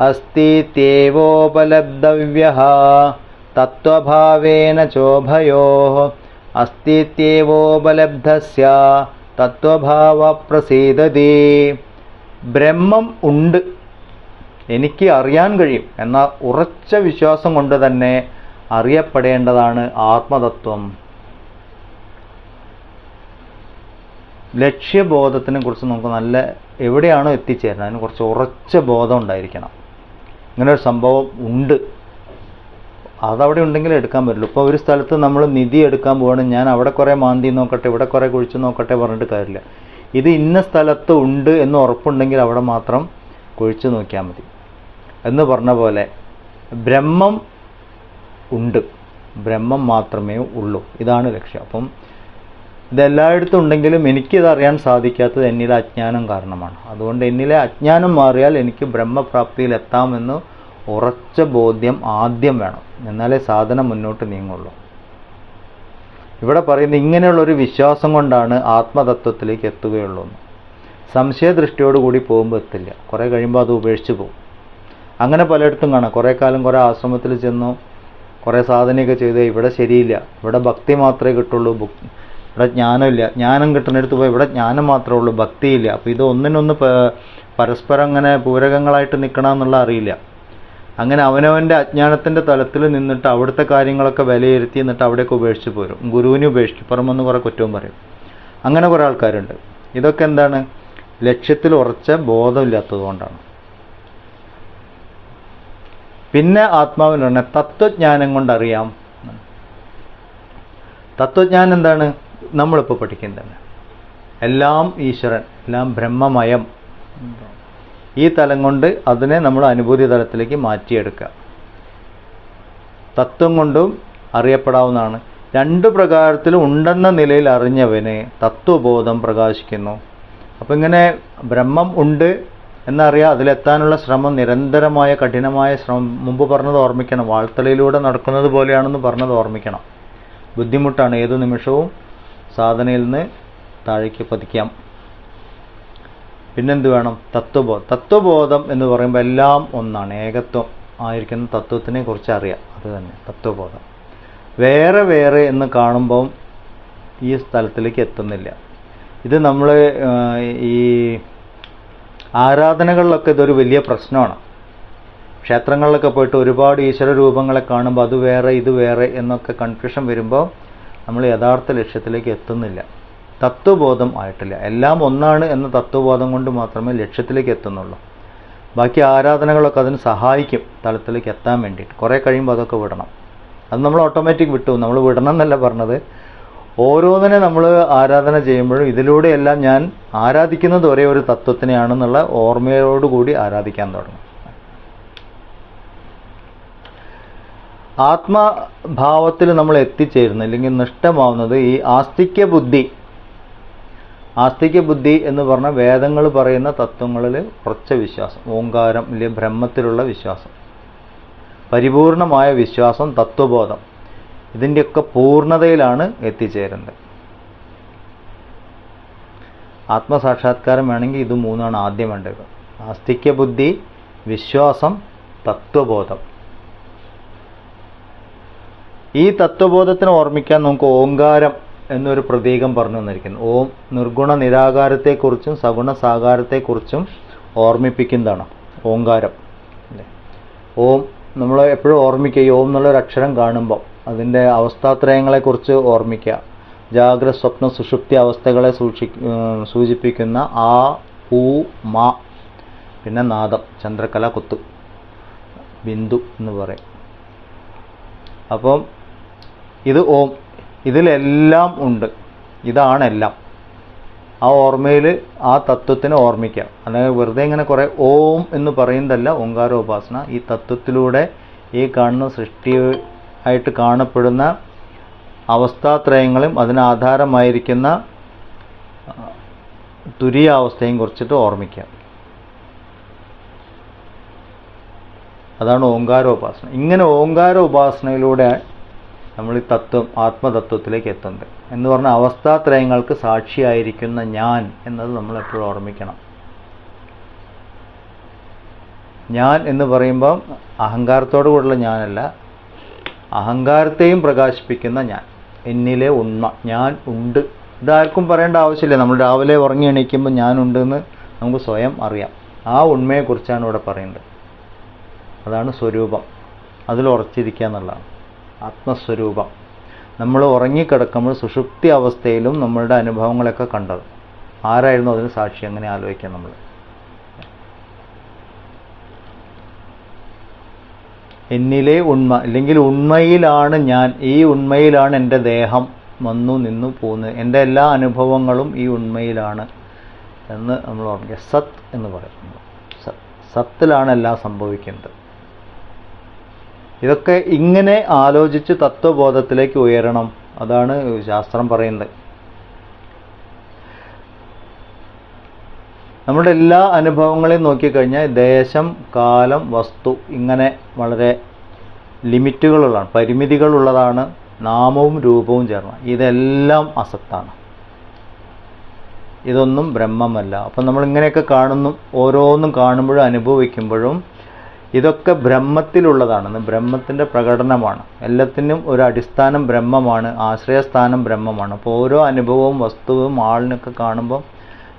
അസ്തിത്യേവോപലബ്ധവ്യഃ തത്വഭാവേന ചോഭയോഃ അസ്തിത്യേവോപലബ്ധസ്യ തത്വഭാവ പ്രസീദതി. ബ്രഹ്മം ഉണ്ട്, എനിക്ക് അറിയാൻ കഴിയും എന്ന ഉറച്ച വിശ്വാസം കൊണ്ട് തന്നെ അറിയപ്പെടേണ്ടതാണ് ആത്മതത്വം. ലക്ഷ്യബോധത്തിനെ കുറിച്ച് നമുക്ക് നല്ല എവിടെയാണോ എത്തിച്ചേരുന്നത് അതിന് കുറച്ച് ഉറച്ച ബോധം ഉണ്ടായിരിക്കണം. ഇങ്ങനൊരു സംഭവം ഉണ്ട്, അതവിടെ ഉണ്ടെങ്കിൽ എടുക്കാൻ പറ്റുള്ളൂ. ഇപ്പോൾ ഒരു സ്ഥലത്ത് നമ്മൾ നിധി എടുക്കാൻ പോവാണ്, ഞാൻ അവിടെ കുറേ മാന്തി നോക്കട്ടെ, ഇവിടെ കുറേ കുഴിച്ച് നോക്കട്ടെ പറഞ്ഞിട്ട് കാര്യമില്ല. ഇത് ഇന്ന സ്ഥലത്ത് ഉണ്ട് എന്ന് ഉറപ്പുണ്ടെങ്കിൽ അവിടെ മാത്രം കുഴിച്ച് നോക്കിയാൽ മതി. എന്ന് പറഞ്ഞ പോലെ ബ്രഹ്മം ഉണ്ട്, ബ്രഹ്മം മാത്രമേ ഉള്ളൂ, ഇതാണ് ലക്ഷ്യം. അപ്പം ഇതെല്ലായിടത്തും ഉണ്ടെങ്കിലും എനിക്കിത് അറിയാൻ സാധിക്കാത്തത് എന്നിലെ അജ്ഞാനം കാരണമാണ്. അതുകൊണ്ട് എന്നിലെ അജ്ഞാനം മാറിയാൽ എനിക്ക് ബ്രഹ്മപ്രാപ്തിയിൽ എത്താമെന്ന് ഉറച്ച ബോധ്യം ആദ്യം വേണം, എന്നാലേ സാധനം മുന്നോട്ട് നീങ്ങുള്ളൂ. ഇവിടെ പറയുന്നത് ഇങ്ങനെയുള്ളൊരു വിശ്വാസം കൊണ്ടാണ് ആത്മതത്വത്തിലേക്ക് എത്തുകയുള്ളൂ. സംശയദൃഷ്ടിയോടുകൂടി പോകുമ്പോൾ എത്തില്ല, കുറേ കഴിയുമ്പോൾ അത് ഉപേക്ഷിച്ച് പോകും. അങ്ങനെ പലയിടത്തും കാണാം, കുറേ കാലം കുറേ ആശ്രമത്തിൽ ചെന്നു കുറേ സാധനയൊക്കെ ചെയ്ത് ഇവിടെ ശരിയില്ല, ഇവിടെ ഭക്തി മാത്രമേ കിട്ടുള്ളൂ, ഇവിടെ ജ്ഞാനമില്ല, ജ്ഞാനം കിട്ടുന്നിടത്ത് പോയി ഇവിടെ ജ്ഞാനം മാത്രമേ ഉള്ളൂ, ഭക്തിയില്ല. അപ്പോൾ ഇത് ഒന്നിനൊന്ന് പരസ്പരം അങ്ങനെ പൂരകങ്ങളായിട്ട് നിൽക്കണമെന്നുള്ള അറിയില്ല. അങ്ങനെ അവനവൻ്റെ അജ്ഞാനത്തിൻ്റെ തലത്തിൽ നിന്നിട്ട് അവിടുത്തെ കാര്യങ്ങളൊക്കെ വിലയിരുത്തി എന്നിട്ട് അവിടേക്ക് ഉപേക്ഷിച്ച് പോരും, ഗുരുവിനെ ഉപേക്ഷിക്കും, പുറമൊന്ന് കുറേ കുറ്റവും പറയും. അങ്ങനെ കുറേ ആൾക്കാരുണ്ട്. ഇതൊക്കെ എന്താണ്? ലക്ഷ്യത്തിൽ ഉറച്ച ബോധമില്ലാത്തത് കൊണ്ടാണ്. പിന്നെ ആത്മാവിന് പറഞ്ഞ തത്വജ്ഞാനം കൊണ്ടറിയാം. തത്വജ്ഞാനം എന്താണ്? നമ്മളിപ്പോൾ പഠിക്കുന്നത് എല്ലാം ഈശ്വരൻ, എല്ലാം ബ്രഹ്മമയം, ഈ തലം കൊണ്ട് അതിനെ നമ്മൾ അനുഭൂതി തലത്തിലേക്ക് മാറ്റിയെടുക്കുക. തത്വം കൊണ്ടും അറിയപ്പെടാവുന്നതാണ്. രണ്ട് പ്രകാരത്തിലും ഉണ്ടെന്ന നിലയിൽ അറിഞ്ഞവന് തത്വബോധം പ്രകാശിക്കുന്നു. അപ്പം ഇങ്ങനെ ബ്രഹ്മം ഉണ്ട് എന്നറിയാം, അതിലെത്താനുള്ള ശ്രമം, നിരന്തരമായ കഠിനമായ ശ്രമം. മുമ്പ് പറഞ്ഞത് ഓർമ്മിക്കണം, വാൾത്തലയിലൂടെ നടക്കുന്നത് പോലെയാണെന്ന് പറഞ്ഞത് ഓർമ്മിക്കണം. ബുദ്ധിമുട്ടാണ്, ഏതു നിമിഷവും സാധനയിൽ നിന്ന് താഴേക്ക് പതിക്കാം. പിന്നെന്ത് വേണം? തത്വബോധം. തത്വബോധം എന്ന് പറയുമ്പോൾ എല്ലാം ഒന്നാണ്, ഏകത്വം ആയിരിക്കുന്ന തത്വത്തിനെ കുറിച്ച് അറിയാം, അത് തന്നെ തത്വബോധം. വേറെ വേറെ എന്ന് കാണുമ്പം ഈ സ്ഥലത്തിലേക്ക് എത്തുന്നില്ല. ഇത് നമ്മൾ ഈ ആരാധനകളിലൊക്കെ ഇതൊരു വലിയ പ്രശ്നമാണ്. ക്ഷേത്രങ്ങളിലൊക്കെ പോയിട്ട് ഒരുപാട് ഈശ്വര രൂപങ്ങളെ കാണുമ്പോൾ അത് വേറെ ഇത് വേറെ എന്നൊക്കെ കൺഫ്യൂഷൻ വരുമ്പോൾ നമ്മൾ യഥാർത്ഥ ലക്ഷ്യത്തിലേക്ക് എത്തുന്നില്ല, തത്വബോധം ആയിട്ടില്ല. എല്ലാം ഒന്നാണ് എന്ന തത്വബോധം കൊണ്ട് മാത്രമേ ലക്ഷ്യത്തിലേക്ക് എത്തുന്നുള്ളൂ. ബാക്കി ആരാധനകളൊക്കെ അതിന് സഹായിക്കും തലത്തിലേക്ക് എത്താൻ വേണ്ടിയിട്ട്. കുറേ കഴിയുമ്പോൾ അതൊക്കെ വിടണം. അത് നമ്മൾ ഓട്ടോമാറ്റിക് വിട്ടു, നമ്മൾ വിടണം എന്നല്ല പറഞ്ഞത്. ഓരോന്നിനെ നമ്മൾ ആരാധന ചെയ്യുമ്പോഴും ഇതിലൂടെയെല്ലാം ഞാൻ ആരാധിക്കുന്നത് ഒരേ ഒരു തത്വത്തിനെയാണെന്നുള്ള ഓർമ്മയോടുകൂടി ആരാധിക്കാൻ തുടങ്ങും. ആത്മഭാവത്തിൽ നമ്മൾ എത്തിച്ചേരുന്നത് അല്ലെങ്കിൽ നിഷ്ഠമാവുന്നത് ഈ ആസ്തിക്യ ബുദ്ധി. ആസ്തിക്യ ബുദ്ധി എന്ന് പറഞ്ഞാൽ വേദങ്ങൾ പറയുന്ന തത്വങ്ങളിൽ ഉറച്ച വിശ്വാസം, ഓങ്കാരം അല്ലെങ്കിൽ ബ്രഹ്മത്തിലുള്ള വിശ്വാസം, പരിപൂർണമായ വിശ്വാസം, തത്വബോധം, ഇതിൻ്റെയൊക്കെ പൂർണ്ണതയിലാണ് എത്തിച്ചേരുന്നത്. ആത്മസാക്ഷാത്കാരം വേണമെങ്കിൽ ഇത് മൂന്നാണ് ആദ്യം വേണ്ടത്: ആസ്തിക്യ ബുദ്ധി, വിശ്വാസം, തത്വബോധം. ഈ തത്വബോധത്തിന് ഓർമ്മിക്കാൻ നമുക്ക് ഓങ്കാരം എന്നൊരു പ്രതീകം പറഞ്ഞു തന്നിരിക്കുന്നു. ഓം നിർഗുണ നിരാകാരത്തെക്കുറിച്ചും സഗുണ സാകാരത്തെക്കുറിച്ചും ഓർമ്മിപ്പിക്കുന്നതാണ് ഓങ്കാരം, അല്ലേ? ഓം നമ്മൾ എപ്പോഴും ഓർമ്മിക്കുക, ഈ ഓം എന്നുള്ളൊരു അക്ഷരം കാണുമ്പോൾ അതിൻ്റെ അവസ്ഥാത്രയങ്ങളെക്കുറിച്ച് ഓർമ്മിക്കുക. ജാഗ്രത സ്വപ്ന സുഷുപ്തി അവസ്ഥകളെ സൂചിപ്പിക്കുന്ന ആ, ഊ, മ, പിന്നെ നാദം, ചന്ദ്രക്കല, കുത്ത്, ബിന്ദു എന്ന് പറയും. അപ്പം ഇത് ഓം, ഇതിലെല്ലാം ഉണ്ട്, ഇതാണെല്ലാം. ആ ഓർമ്മയിൽ ആ തത്വത്തിനെ ഓർമ്മിക്കാം. അല്ലെങ്കിൽ വെറുതെ ഇങ്ങനെ കുറേ ഓം എന്ന് പറയുന്നതല്ല ഓങ്കാരോപാസന. ഈ തത്വത്തിലൂടെ ഈ കാണുന്ന സൃഷ്ടി ആയിട്ട് കാണപ്പെടുന്ന അവസ്ഥാത്രയങ്ങളും അതിനാധാരമായിരിക്കുന്ന തുരീയാവസ്ഥയും കുറിച്ചിട്ട് ഓർമ്മിക്കാം. അതാണ് ഓങ്കാരോപാസന. ഇങ്ങനെ ഓങ്കാരോപാസനയിലൂടെ നമ്മൾ ഈ തത്വം, ആത്മതത്വത്തിലേക്ക് എത്തുന്നത്. എന്ന് പറഞ്ഞാൽ അവസ്ഥാത്രയങ്ങൾക്ക് സാക്ഷിയായിരിക്കുന്ന ഞാൻ എന്നത് നമ്മൾ എപ്പോഴും ഓർമ്മിക്കണം. ഞാൻ എന്ന് പറയുമ്പം അഹങ്കാരത്തോടു കൂടിയുള്ള ഞാനല്ല, അഹങ്കാരത്തെയും പ്രകാശിപ്പിക്കുന്ന ഞാൻ, എന്നിലെ ഉണ്മ, ഞാൻ ഉണ്ട്. ഇതാർക്കും പറയേണ്ട ആവശ്യമില്ല. നമ്മൾ രാവിലെ ഉറങ്ങി എണീക്കുമ്പോൾ ഞാനുണ്ടെന്ന് നമുക്ക് സ്വയം അറിയാം. ആ ഉണ്മയെക്കുറിച്ചാണ് ഇവിടെ പറയുന്നത്. അതാണ് സ്വരൂപം. അതിൽ ഉറച്ചിരിക്കുക എന്നുള്ളതാണ് ആത്മസ്വരൂപം. നമ്മൾ ഉറങ്ങിക്കിടക്കുമ്പോൾ സുഷുപ്തി അവസ്ഥയിലും നമ്മളുടെ അനുഭവങ്ങളൊക്കെ കണ്ടത് ആരായിരുന്നു അതിന് സാക്ഷി? അങ്ങനെ ആലോചിക്കാം നമ്മൾ. എന്നിലെ ഉണ്മ, അല്ലെങ്കിൽ ഉണ്മയിലാണ് ഞാൻ, ഈ ഉണ്മയിലാണ് എൻ്റെ ദേഹം വന്നു നിന്നു പോകുന്നത്, എൻ്റെ എല്ലാ അനുഭവങ്ങളും ഈ ഉണ്മയിലാണ് എന്ന് നമ്മൾ ഓർമ്മിക്കുക. സത് എന്ന് പറയുന്നത്, സത്തിലാണ് എല്ലാം സംഭവിക്കുന്നത്. ഇതൊക്കെ ഇങ്ങനെ ആലോചിച്ച് തത്വബോധത്തിലേക്ക് ഉയരണം. അതാണ് ശാസ്ത്രം പറയുന്നത്. നമ്മുടെ എല്ലാ അനുഭവങ്ങളെയും നോക്കിക്കഴിഞ്ഞാൽ ദേശം, കാലം, വസ്തു ഇങ്ങനെ വളരെ ലിമിറ്റുകളുള്ളതാണ്, പരിമിതികളുള്ളതാണ്. നാമവും രൂപവും ചേർന്ന ഇതെല്ലാം അസത്താണ്. ഇതൊന്നും ബ്രഹ്മമല്ല. അപ്പം നമ്മളിങ്ങനെയൊക്കെ കാണുന്നു, ഓരോന്നും കാണുമ്പോഴും അനുഭവിക്കുമ്പോഴും ഇതൊക്കെ ബ്രഹ്മത്തിലുള്ളതാണ്, ബ്രഹ്മത്തിൻ്റെ പ്രകടനമാണ്. എല്ലാത്തിനും ഒരു അടിസ്ഥാനം ബ്രഹ്മമാണ്, ആശ്രയസ്ഥാനം ബ്രഹ്മമാണ്. അപ്പോൾ ഓരോ അനുഭവവും വസ്തുവും ആളിനൊക്കെ കാണുമ്പോൾ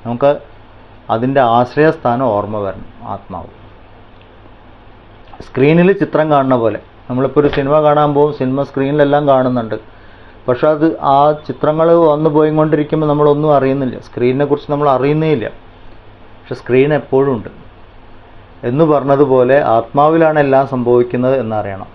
നമുക്ക് അതിൻ്റെ ആശ്രയസ്ഥാനം ഓർമ്മ വരണം, ആത്മാവ്. സ്ക്രീനിൽ ചിത്രം കാണുന്ന പോലെ നമ്മളിപ്പോൾ ഒരു സിനിമ കാണാൻ പോകും, സിനിമ സ്ക്രീനിലെല്ലാം കാണുന്നുണ്ട്. പക്ഷെ അത് ആ ചിത്രങ്ങൾ വന്നു പോയിക്കൊണ്ടിരിക്കുമ്പോൾ നമ്മളൊന്നും അറിയുന്നില്ല, സ്ക്രീനിനെ കുറിച്ച് നമ്മൾ അറിയുന്നേ ഇല്ല. പക്ഷെ സ്ക്രീൻ എപ്പോഴും ഉണ്ട് എന്ന് പറഞ്ഞതുപോലെ ആത്മാവിലാണ് എല്ലാം സംഭവിക്കുന്നത് എന്നറിയണം.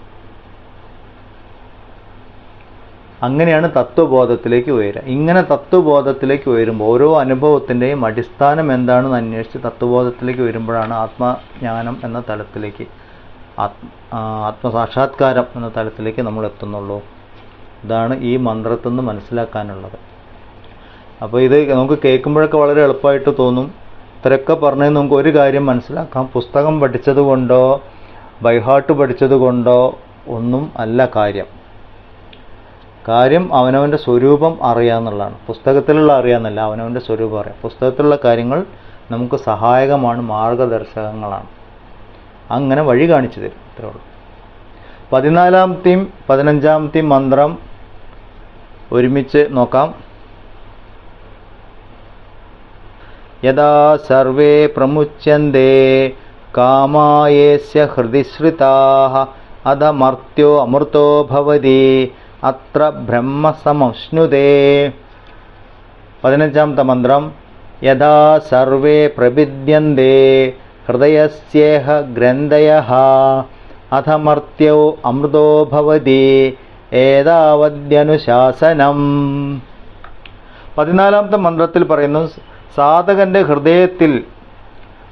അങ്ങനെയാണ് തത്വബോധത്തിലേക്ക് ഉയരുക. ഇങ്ങനെ തത്വബോധത്തിലേക്ക് ഉയരുമ്പോൾ ഓരോ അനുഭവത്തിൻ്റെയും അടിസ്ഥാനം എന്താണെന്ന് അന്വേഷിച്ച് തത്വബോധത്തിലേക്ക് ഉയരുമ്പോഴാണ് ആത്മജ്ഞാനം എന്ന തലത്തിലേക്ക്, ആത്മസാക്ഷാത്കാരം എന്ന തലത്തിലേക്ക് നമ്മൾ എത്തുന്നുള്ളൂ. ഇതാണ് ഈ മന്ത്രത്തിൽ നിന്ന് മനസ്സിലാക്കാനുള്ളത്. അപ്പോൾ ഇത് നമുക്ക് കേൾക്കുമ്പോഴൊക്കെ വളരെ എളുപ്പമായിട്ട് തോന്നും. ഇത്രയൊക്കെ പറഞ്ഞത് നമുക്ക് ഒരു കാര്യം മനസ്സിലാക്കാം, പുസ്തകം പഠിച്ചത് കൊണ്ടോ ബൈഹാർട്ട് പഠിച്ചത് കൊണ്ടോ ഒന്നും അല്ല കാര്യം. കാര്യം അവനവൻ്റെ സ്വരൂപം അറിയാമെന്നുള്ളതാണ്. പുസ്തകത്തിലുള്ള അറിയാമെന്നല്ല, അവനവൻ്റെ സ്വരൂപം അറിയാം. പുസ്തകത്തിലുള്ള കാര്യങ്ങൾ നമുക്ക് സഹായകമാണ്, മാർഗദർശകങ്ങളാണ്. അങ്ങനെ വഴി കാണിച്ചു തരും. ഇത്രേ ഉള്ളൂ. 14ാമത്തെയും 15ാമത്തെയും മന്ത്രം ഒരുമിച്ച് നോക്കാം. യഥാ സർവേ പ്രമുച്യന്തേ കാമായേസ്യ ഹൃദി ശ്രിതാഃ അധമർത്യോ അമൃതോ ഭവതി അത്ര ബ്രഹ്മ സമശ്നുതേ. 15ാമത്തെ മന്ത്രം യഥാ സർവേ പ്രവിദ്യന്തേ ഹൃദയസ്യേഹ ഗ്രന്ഥയഃ അധമർത്യോ അമൃതോ ഭവതി ഏതാവദ്യനുശാസനം. 14ാമത്തെ മന്ത്രത്തിൽ പറയുന്നു, സാധകന്റെ ഹൃദയത്തിൽ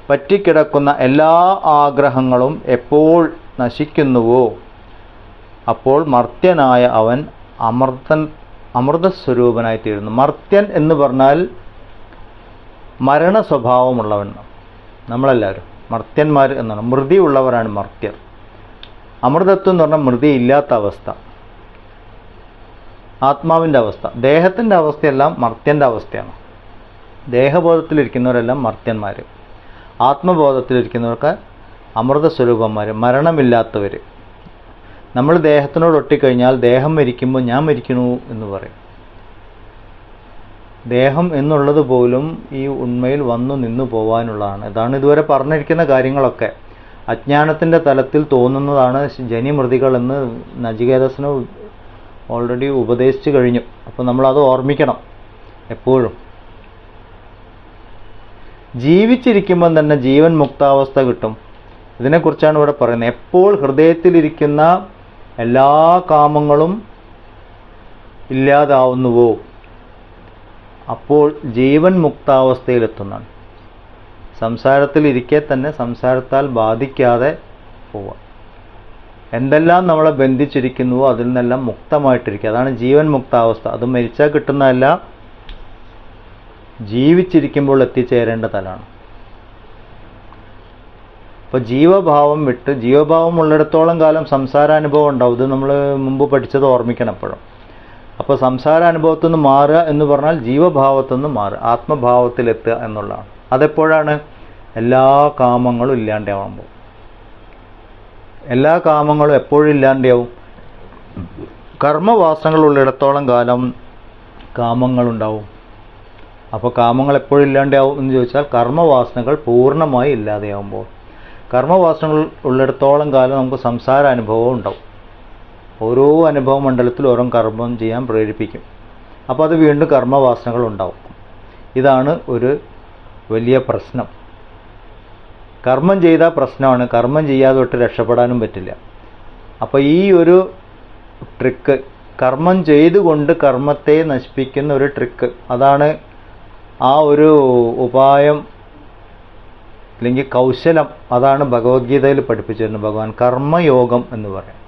പറ്റിക്കിടക്കുന്ന എല്ലാ ആഗ്രഹങ്ങളും എപ്പോൾ നശിക്കുന്നുവോ അപ്പോൾ മർത്യനായ അവൻ അമൃതസ്വരൂപനായിത്തീരുന്നു. മർത്യൻ എന്ന് പറഞ്ഞാൽ മരണ സ്വഭാവമുള്ളവൻ. നമ്മളെല്ലാവരും മർത്യന്മാർ എന്നാണ്. മൃതി ഉള്ളവരാണ് മർത്യർ. അമൃതത്വം എന്ന് പറഞ്ഞാൽ മൃതി ഇല്ലാത്ത അവസ്ഥ, ആത്മാവിൻ്റെ അവസ്ഥ. ദേഹത്തിൻ്റെ അവസ്ഥയെല്ലാം മർത്യൻ്റെ അവസ്ഥയാണ്. ദേഹബോധത്തിലിരിക്കുന്നവരെല്ലാം മർത്യന്മാർ. ആത്മബോധത്തിലിരിക്കുന്നവർക്ക് അമൃതസ്വരൂപന്മാർ, മരണമില്ലാത്തവർ. നമ്മൾ ദേഹത്തിനോട് ഒട്ടിക്കഴിഞ്ഞാൽ ദേഹം മരിക്കുമ്പോൾ ഞാൻ മരിക്കണു എന്ന് പറയും. ദേഹം എന്നുള്ളത് പോലും ഈ ഉണ്മയിൽ വന്നു നിന്നു പോകാനുള്ളതാണ്. ഇതാണ് ഇതുവരെ പറഞ്ഞിരിക്കുന്ന കാര്യങ്ങളൊക്കെ. അജ്ഞാനത്തിൻ്റെ തലത്തിൽ തോന്നുന്നതാണ് ജനിമൃതികൾ എന്ന് നചികേതസിന് ഓൾറെഡി ഉപദേശിച്ചു കഴിഞ്ഞു. അപ്പോൾ നമ്മളത് ഓർമ്മിക്കണം എപ്പോഴും. ജീവിച്ചിരിക്കുമ്പം തന്നെ ജീവൻ മുക്താവസ്ഥ കിട്ടും. ഇതിനെക്കുറിച്ചാണ് ഇവിടെ പറയുന്നത്. എപ്പോൾ ഹൃദയത്തിലിരിക്കുന്ന എല്ലാ കാമങ്ങളും ഇല്ലാതാവുന്നുവോ അപ്പോൾ ജീവൻ മുക്താവസ്ഥയിലെത്തുന്നതാണ്. സംസാരത്തിലിരിക്കെ തന്നെ സംസാരത്താൽ ബാധിക്കാതെ പോവുക. എന്തെല്ലാം നമ്മളെ ബന്ധിച്ചിരിക്കുന്നുവോ അതിൽ നിന്നെല്ലാം മുക്തമായിട്ടിരിക്കുക. അതാണ് ജീവൻ മുക്താവസ്ഥ. അത് മരിച്ചാൽ കിട്ടുന്നതല്ല, ജീവിച്ചിരിക്കുമ്പോൾ എത്തിച്ചേരേണ്ട തലമാണ്. അപ്പോൾ ജീവഭാവം വിട്ട്, ജീവഭാവം ഉള്ളിടത്തോളം കാലം സംസാരാനുഭവം ഉണ്ടാവും. ഇത് നമ്മൾ മുമ്പ് പഠിച്ചത് ഓർമ്മിക്കണം എപ്പോഴും. അപ്പോൾ സംസാരാനുഭവത്തിൽ നിന്ന് മാറുക എന്ന് പറഞ്ഞാൽ ജീവഭാവത്തിൽ നിന്ന് മാറുക, ആത്മഭാവത്തിലെത്തുക എന്നുള്ളതാണ്. അതെപ്പോഴാണ്? എല്ലാ കാമങ്ങളും ഇല്ലാണ്ടാവുമ്പോൾ. എല്ലാ കാമങ്ങളും എപ്പോഴും ഇല്ലാണ്ടാവും? കർമ്മവാസനകൾ ഉള്ളിടത്തോളം കാലം കാമങ്ങളുണ്ടാവും. അപ്പോൾ കാമങ്ങൾ എപ്പോഴും ഇല്ലാണ്ടാവും എന്ന് ചോദിച്ചാൽ കർമ്മവാസനകൾ പൂർണ്ണമായി ഇല്ലാതെയാവുമ്പോൾ. കർമ്മവാസനകൾ ഉള്ളിടത്തോളം കാലം നമുക്ക് സംസാര അനുഭവം ഉണ്ടാവും. ഓരോ അനുഭവ മണ്ഡലത്തിൽ ഓരോ കർമ്മം ചെയ്യാൻ പ്രേരിപ്പിക്കും. അപ്പോൾ അത് വീണ്ടും കർമ്മവാസനകൾ ഉണ്ടാവും. ഇതാണ് ഒരു വലിയ പ്രശ്നം. കർമ്മം ചെയ്താൽ പ്രശ്നമാണ്, കർമ്മം ചെയ്യാതെ തൊട്ട് രക്ഷപ്പെടാനും പറ്റില്ല. അപ്പോൾ ഈ ഒരു ട്രിക്ക്, കർമ്മം ചെയ്തുകൊണ്ട് കർമ്മത്തെ നശിപ്പിക്കുന്ന ഒരു ട്രിക്ക്, അതാണ് ആ ഒരു ഉപായം അല്ലെങ്കിൽ കൗശലം. അതാണ് ഭഗവത്ഗീതയിൽ പഠിപ്പിച്ചിരുന്നത് ഭഗവാൻ. കർമ്മയോഗം എന്ന് പറയാം.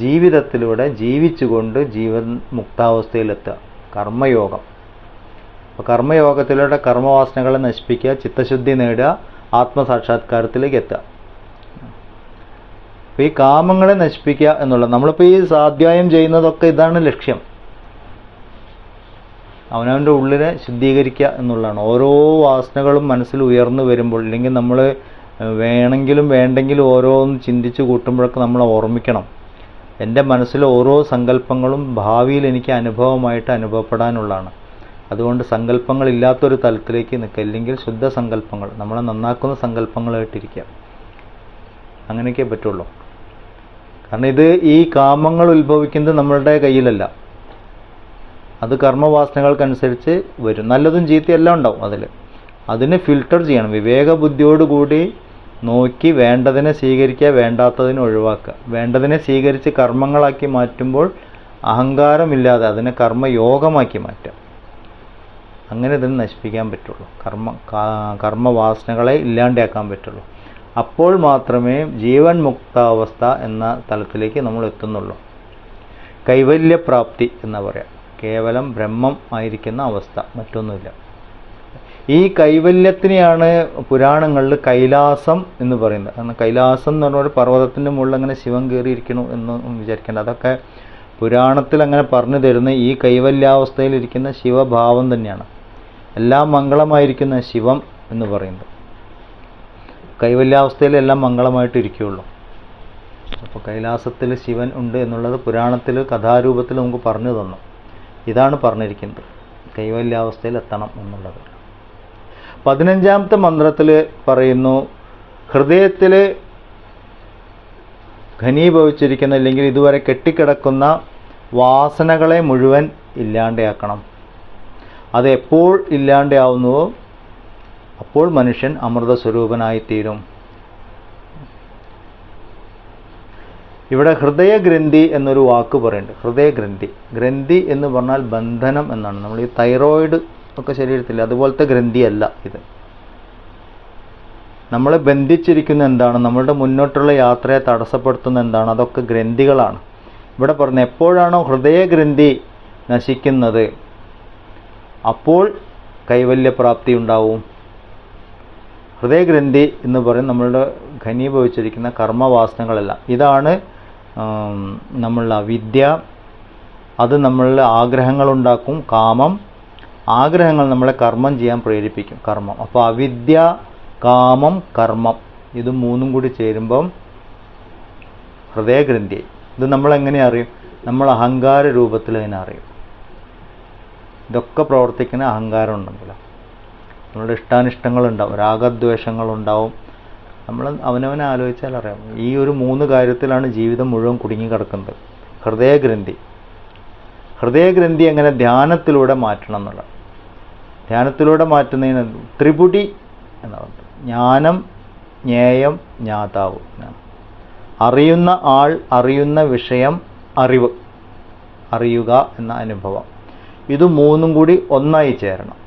ജീവിതത്തിലൂടെ ജീവിച്ചുകൊണ്ട് ജീവൻ മുക്താവസ്ഥയിലെത്തുക, കർമ്മയോഗം. അപ്പോൾ കർമ്മയോഗത്തിലൂടെ കർമ്മവാസനകളെ നശിപ്പിക്കുക, ചിത്തശുദ്ധി നേടുക, ആത്മസാക്ഷാത്കാരത്തിലേക്ക് എത്തുക. അപ്പോൾ ഈ കാമങ്ങളെ നശിപ്പിക്കുക എന്നുള്ളത്, നമ്മളിപ്പോൾ ഈ സ്വാധ്യായം ചെയ്യുന്നതൊക്കെ ഇതാണ് ലക്ഷ്യം. അവനവൻ്റെ ഉള്ളിനെ ശുദ്ധീകരിക്കുക എന്നുള്ളതാണ്. ഓരോ വാസനകളും മനസ്സിൽ ഉയർന്നു വരുമ്പോൾ, ഇല്ലെങ്കിൽ നമ്മൾ വേണമെങ്കിലും വേണ്ടെങ്കിലും ഓരോന്ന് ചിന്തിച്ച് കൂട്ടുമ്പോഴൊക്കെ നമ്മൾ ഓർമ്മിക്കണം, എൻ്റെ മനസ്സിലെ ഓരോ സങ്കല്പങ്ങളും ഭാവിയിൽ എനിക്ക് അനുഭവമായിട്ട് അനുഭവപ്പെടാനുള്ളതാണ്. അതുകൊണ്ട് സങ്കല്പങ്ങളില്ലാത്തൊരു തലത്തിലേക്ക് നിൽക്കുക. ഇല്ലെങ്കിൽ ശുദ്ധ സങ്കല്പങ്ങൾ, നമ്മളെ നന്നാക്കുന്ന സങ്കല്പങ്ങളായിട്ടിരിക്കുക. അങ്ങനെയൊക്കെ പറ്റുള്ളൂ. കാരണം ഇത് ഈ കാമങ്ങൾ ഉത്ഭവിക്കുന്നത് നമ്മളുടെ കയ്യിലല്ല, അത് കർമ്മവാസനകൾക്കനുസരിച്ച് വരും. നല്ലതും ചീത്തയെല്ലാം ഉണ്ടാവും അതിനെ ഫിൽട്ടർ ചെയ്യണം. വിവേകബുദ്ധിയോടുകൂടി നോക്കി വേണ്ടതിനെ സ്വീകരിക്കുക, വേണ്ടാത്തതിനെ ഒഴിവാക്കുക. വേണ്ടതിനെ സ്വീകരിച്ച് കർമ്മങ്ങളാക്കി മാറ്റുമ്പോൾ അഹങ്കാരമില്ലാതെ അതിനെ കർമ്മയോഗമാക്കി മാറ്റാം. അങ്ങനെ ഇതിനെ നശിപ്പിക്കാൻ പറ്റുള്ളൂ. കർമ്മവാസനകളെ ഇല്ലാണ്ടാക്കാൻ പറ്റുള്ളൂ. അപ്പോൾ മാത്രമേ ജീവൻ മുക്താവസ്ഥ എന്ന തലത്തിലേക്ക് നമ്മൾ എത്തുന്നുള്ളൂ. കൈവല്യപ്രാപ്തി എന്ന് പറയാം. കേവലം ബ്രഹ്മം ആയിരിക്കുന്ന അവസ്ഥ, മറ്റൊന്നുമില്ല. ഈ കൈവല്യത്തിനെയാണ് പുരാണങ്ങളിൽ കൈലാസം എന്ന് പറയുന്നത്. കാരണം കൈലാസം എന്ന് പറഞ്ഞ ഒരു പർവ്വതത്തിൻ്റെ മുകളിൽ അങ്ങനെ ശിവൻ കയറിയിരിക്കണു എന്ന് വിചാരിക്കേണ്ട. അതൊക്കെ പുരാണത്തിൽ അങ്ങനെ പറഞ്ഞു തരുന്ന ഈ കൈവല്യാവസ്ഥയിലിരിക്കുന്ന ശിവഭാവം തന്നെയാണ്. എല്ലാം മംഗളമായിരിക്കുന്ന ശിവം എന്ന് പറയുന്നത്. കൈവല്യാവസ്ഥയിൽ എല്ലാം മംഗളമായിട്ട് ഇരിക്കുകയുള്ളൂ. അപ്പോൾ കൈലാസത്തിൽ ശിവൻ ഉണ്ട് എന്നുള്ളത് പുരാണത്തിൽ കഥാരൂപത്തിൽ നമുക്ക് പറഞ്ഞു തന്നു. ഇതാണ് പറഞ്ഞിരിക്കുന്നത്, കൈവല്യാവസ്ഥയിൽ എത്തണം എന്നുള്ളത്. 15ാമത്തെ മന്ത്രത്തിൽ പറയുന്നു, ഹൃദയത്തിൽ ഘനീഭവിച്ചിരിക്കുന്ന അല്ലെങ്കിൽ ഇതുവരെ കെട്ടിക്കിടക്കുന്ന വാസനകളെ മുഴുവൻ ഇല്ലാണ്ടാക്കണം. അത് എപ്പോൾ ഇല്ലാണ്ടാവുന്നുവോ അപ്പോൾ മനുഷ്യൻ അമൃതസ്വരൂപനായിത്തീരും. ഇവിടെ ഹൃദയഗ്രന്ഥി എന്നൊരു വാക്ക് പറയുന്നുണ്ട്. ഹൃദയഗ്രന്ഥി, ഗ്രന്ഥി എന്ന് പറഞ്ഞാൽ ബന്ധനം എന്നാണ്. നമ്മൾ ഈ തൈറോയിഡ് ഒക്കെ ശരീരത്തില്ല, അതുപോലത്തെ ഗ്രന്ഥിയല്ല ഇത്. നമ്മളെ ബന്ധിച്ചിരിക്കുന്ന എന്താണ്, നമ്മളുടെ മുന്നോട്ടുള്ള യാത്രയെ തടസ്സപ്പെടുത്തുന്ന എന്താണ്, അതൊക്കെ ഗ്രന്ഥികളാണ്. ഇവിടെ പറഞ്ഞ എപ്പോഴാണോ ഹൃദയഗ്രന്ഥി നശിക്കുന്നത് അപ്പോൾ കൈവല്യപ്രാപ്തി ഉണ്ടാവും. ഹൃദയഗ്രന്ഥി എന്ന് പറയും നമ്മളുടെ ഘനീഭവിച്ചിരിക്കുന്ന കർമ്മവാസനകളെല്ലാം. ഇതാണ് നമ്മളുടെ അവിദ്യ. അത് നമ്മളുടെ ആഗ്രഹങ്ങളുണ്ടാക്കും. കാമം, ആഗ്രഹങ്ങൾ നമ്മളെ കർമ്മം ചെയ്യാൻ പ്രേരിപ്പിക്കും, കർമ്മം. അപ്പോൾ അവിദ്യ, കാമം, കർമ്മം, ഇത് മൂന്നും കൂടി ചേരുമ്പം ഹൃദയഗ്രന്ഥി. ഇത് നമ്മളെങ്ങനെ അറിയും? നമ്മൾ അഹങ്കാര രൂപത്തിൽ അതിനെ അറിയും. ഇതൊക്കെ പ്രവർത്തിക്കുന്ന അഹങ്കാരം ഉണ്ടെങ്കിലോ. നമ്മളുടെ ഇഷ്ടാനിഷ്ടങ്ങളുണ്ടാവും, രാഗദ്വേഷങ്ങളുണ്ടാവും. നമ്മൾ അവനവനെ ആലോചിച്ചാൽ അറിയാം. ഈ ഒരു 3 കാര്യത്തിലാണ് ജീവിതം മുഴുവൻ കുടുങ്ങിക്കിടക്കുന്നത്. ഹൃദയഗ്രന്ഥി, ഹൃദയഗ്രന്ഥി എങ്ങനെ ധ്യാനത്തിലൂടെ മാറ്റണം എന്നുള്ളത്. ധ്യാനത്തിലൂടെ മാറ്റുന്നതിന് ത്രിപുടി എന്നാണ്. ജ്ഞാനം, ജ്ഞേയം, ജ്ഞാതാവ്. അറിയുന്ന ആൾ, അറിയുന്ന വിഷയം, അറിവ്, അറിയുക എന്ന അനുഭവം. ഇത് മൂന്നും കൂടി ഒന്നായി ചേരണം.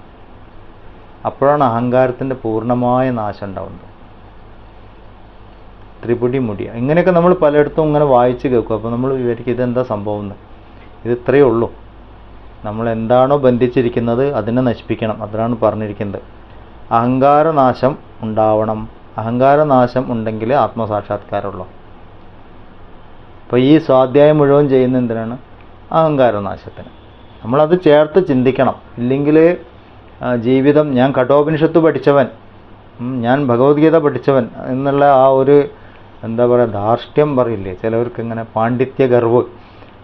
അപ്പോഴാണ് അഹങ്കാരത്തിൻ്റെ പൂർണ്ണമായ നാശം ഉണ്ടാവുന്നത്. ത്രിപുടി മുടിയ ഇങ്ങനെയൊക്കെ നമ്മൾ പലയിടത്തും ഇങ്ങനെ വായിച്ച് കേൾക്കും. അപ്പോൾ നമ്മൾ വിചാരിക്കും ഇതെന്താ സംഭവം എന്ന്. ഇത് ഇത്രയേ ഉള്ളൂ. നമ്മൾ എന്താണോ ബന്ധിച്ചിരിക്കുന്നത് അതിനെ നശിപ്പിക്കണം. അതാണ് പറഞ്ഞിരിക്കുന്നത്. അഹങ്കാരനാശം ഉണ്ടാവണം. അഹങ്കാരനാശം ഉണ്ടെങ്കിൽ ആത്മസാക്ഷാത്കാരമുള്ളൂ. അപ്പോൾ ഈ സ്വാധ്യായം മുഴുവൻ ചെയ്യുന്ന എന്തിനാണ്? അഹങ്കാരനാശത്തിന്. നമ്മളത് ചേർത്ത് ചിന്തിക്കണം. ഇല്ലെങ്കിൽ ജീവിതം ഞാൻ കഠോപനിഷത്ത് പഠിച്ചവൻ, ഞാൻ ഭഗവത്ഗീത പഠിച്ചവൻ എന്നുള്ള ആ ഒരു എന്താ പറയുക ധാർഷ്ട്യം പറയില്ലേ ചിലവർക്ക്, ഇങ്ങനെ പാണ്ഡിത്യ ഗർവ്,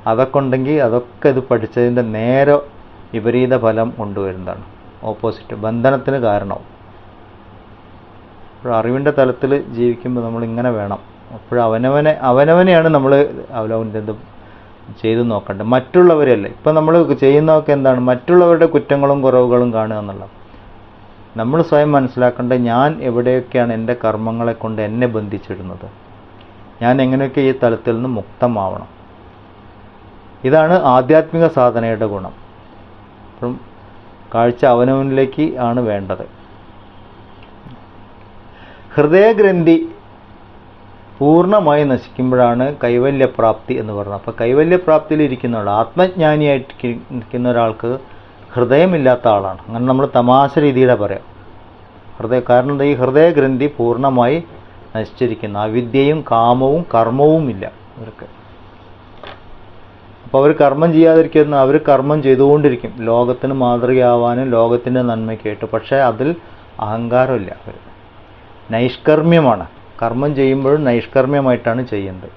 അതൊക്കെ ഉണ്ടെങ്കിൽ അതൊക്കെ ഇത് പഠിച്ചതിൻ്റെ നേരെ വിപരീത ഫലം കൊണ്ടുവരുന്നതാണ്. ഓപ്പോസിറ്റ് ബന്ധനത്തിന് കാരണമാവും. അപ്പോൾ അറിവിൻ്റെ തലത്തിൽ ജീവിക്കുമ്പോൾ നമ്മളിങ്ങനെ വേണം. അപ്പോൾ അവനവനെയാണ് നമ്മൾ അവനവൻ്റെ ചെയ്തു നോക്കേണ്ടത്, മറ്റുള്ളവരല്ല. ഇപ്പം നമ്മൾ ചെയ്യുന്നതൊക്കെ എന്താണ്? മറ്റുള്ളവരുടെ കുറ്റങ്ങളും കുറവുകളും കാണുക എന്നുള്ളത്. നമ്മൾ സ്വയം മനസ്സിലാക്കേണ്ടത് ഞാൻ എവിടെയൊക്കെയാണ് എൻ്റെ കർമ്മങ്ങളെ കൊണ്ട് എന്നെ ബന്ധിച്ചിടുന്നത്, ഞാൻ എങ്ങനെയൊക്കെ ഈ തലത്തിൽ നിന്ന് മുക്തമാവണം. ഇതാണ് ആധ്യാത്മിക സാധനയുടെ ഗുണം. അപ്പം കാഴ്ച അവനവനിലേക്ക് ആണ് വേണ്ടത്. ഹൃദയഗ്രന്ഥി പൂർണ്ണമായി നശിക്കുമ്പോഴാണ് കൈവല്യപ്രാപ്തി എന്ന് പറയുന്നത്. അപ്പോൾ കൈവല്യപ്രാപ്തിയിൽ ഇരിക്കുന്ന ആൾ, ആത്മജ്ഞാനിയായിട്ട് ഇരിക്കുന്ന ഒരാൾക്ക് ഹൃദയമില്ലാത്ത ആളാണ്. അങ്ങനെ നമ്മൾ തമാശ രീതിയിലാണ് പറയാം. കാരണം ഈ ഹൃദയഗ്രന്ഥി പൂർണ്ണമായി നശിച്ചിരിക്കുന്നു. അവിദ്യയും കാമവും കർമ്മവും ഇല്ല അവർക്ക്. അപ്പോൾ അവർ കർമ്മം ചെയ്യാതിരിക്കുന്ന, അവർ കർമ്മം ചെയ്തുകൊണ്ടിരിക്കും ലോകത്തിന് മാതൃകയാവാനും ലോകത്തിൻ്റെ നന്മയ്ക്കായിട്ട്. പക്ഷേ അതിൽ അഹങ്കാരമില്ല. അവർ നൈഷ്കർമ്മ്യമാണ്. കർമ്മം ചെയ്യുമ്പോഴും നൈഷ്കർമ്മ്യമായിട്ടാണ് ചെയ്യുന്നത്.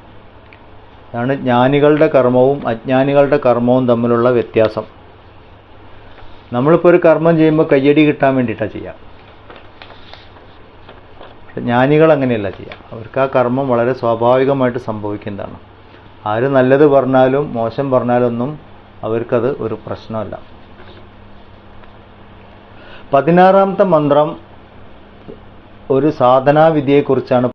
അതാണ് ജ്ഞാനികളുടെ കർമ്മവും അജ്ഞാനികളുടെ കർമ്മവും തമ്മിലുള്ള വ്യത്യാസം. നമ്മളിപ്പോൾ ഒരു കർമ്മം ചെയ്യുമ്പോൾ കയ്യടി കിട്ടാൻ വേണ്ടിയിട്ടാണ് ചെയ്യുക. ജ്ഞാനികൾ അങ്ങനെയല്ല ചെയ്യുക. അവർക്ക് ആ കർമ്മം വളരെ സ്വാഭാവികമായിട്ട് സംഭവിക്കുന്നതാണ്. ആര് നല്ലത് പറഞ്ഞാലും മോശം പറഞ്ഞാലൊന്നും അവർക്കത് ഒരു പ്രശ്നമല്ല. 16ാമത്തെ മന്ത്രം ഒരു സാധനാവിദ്യയെക്കുറിച്ചാണ്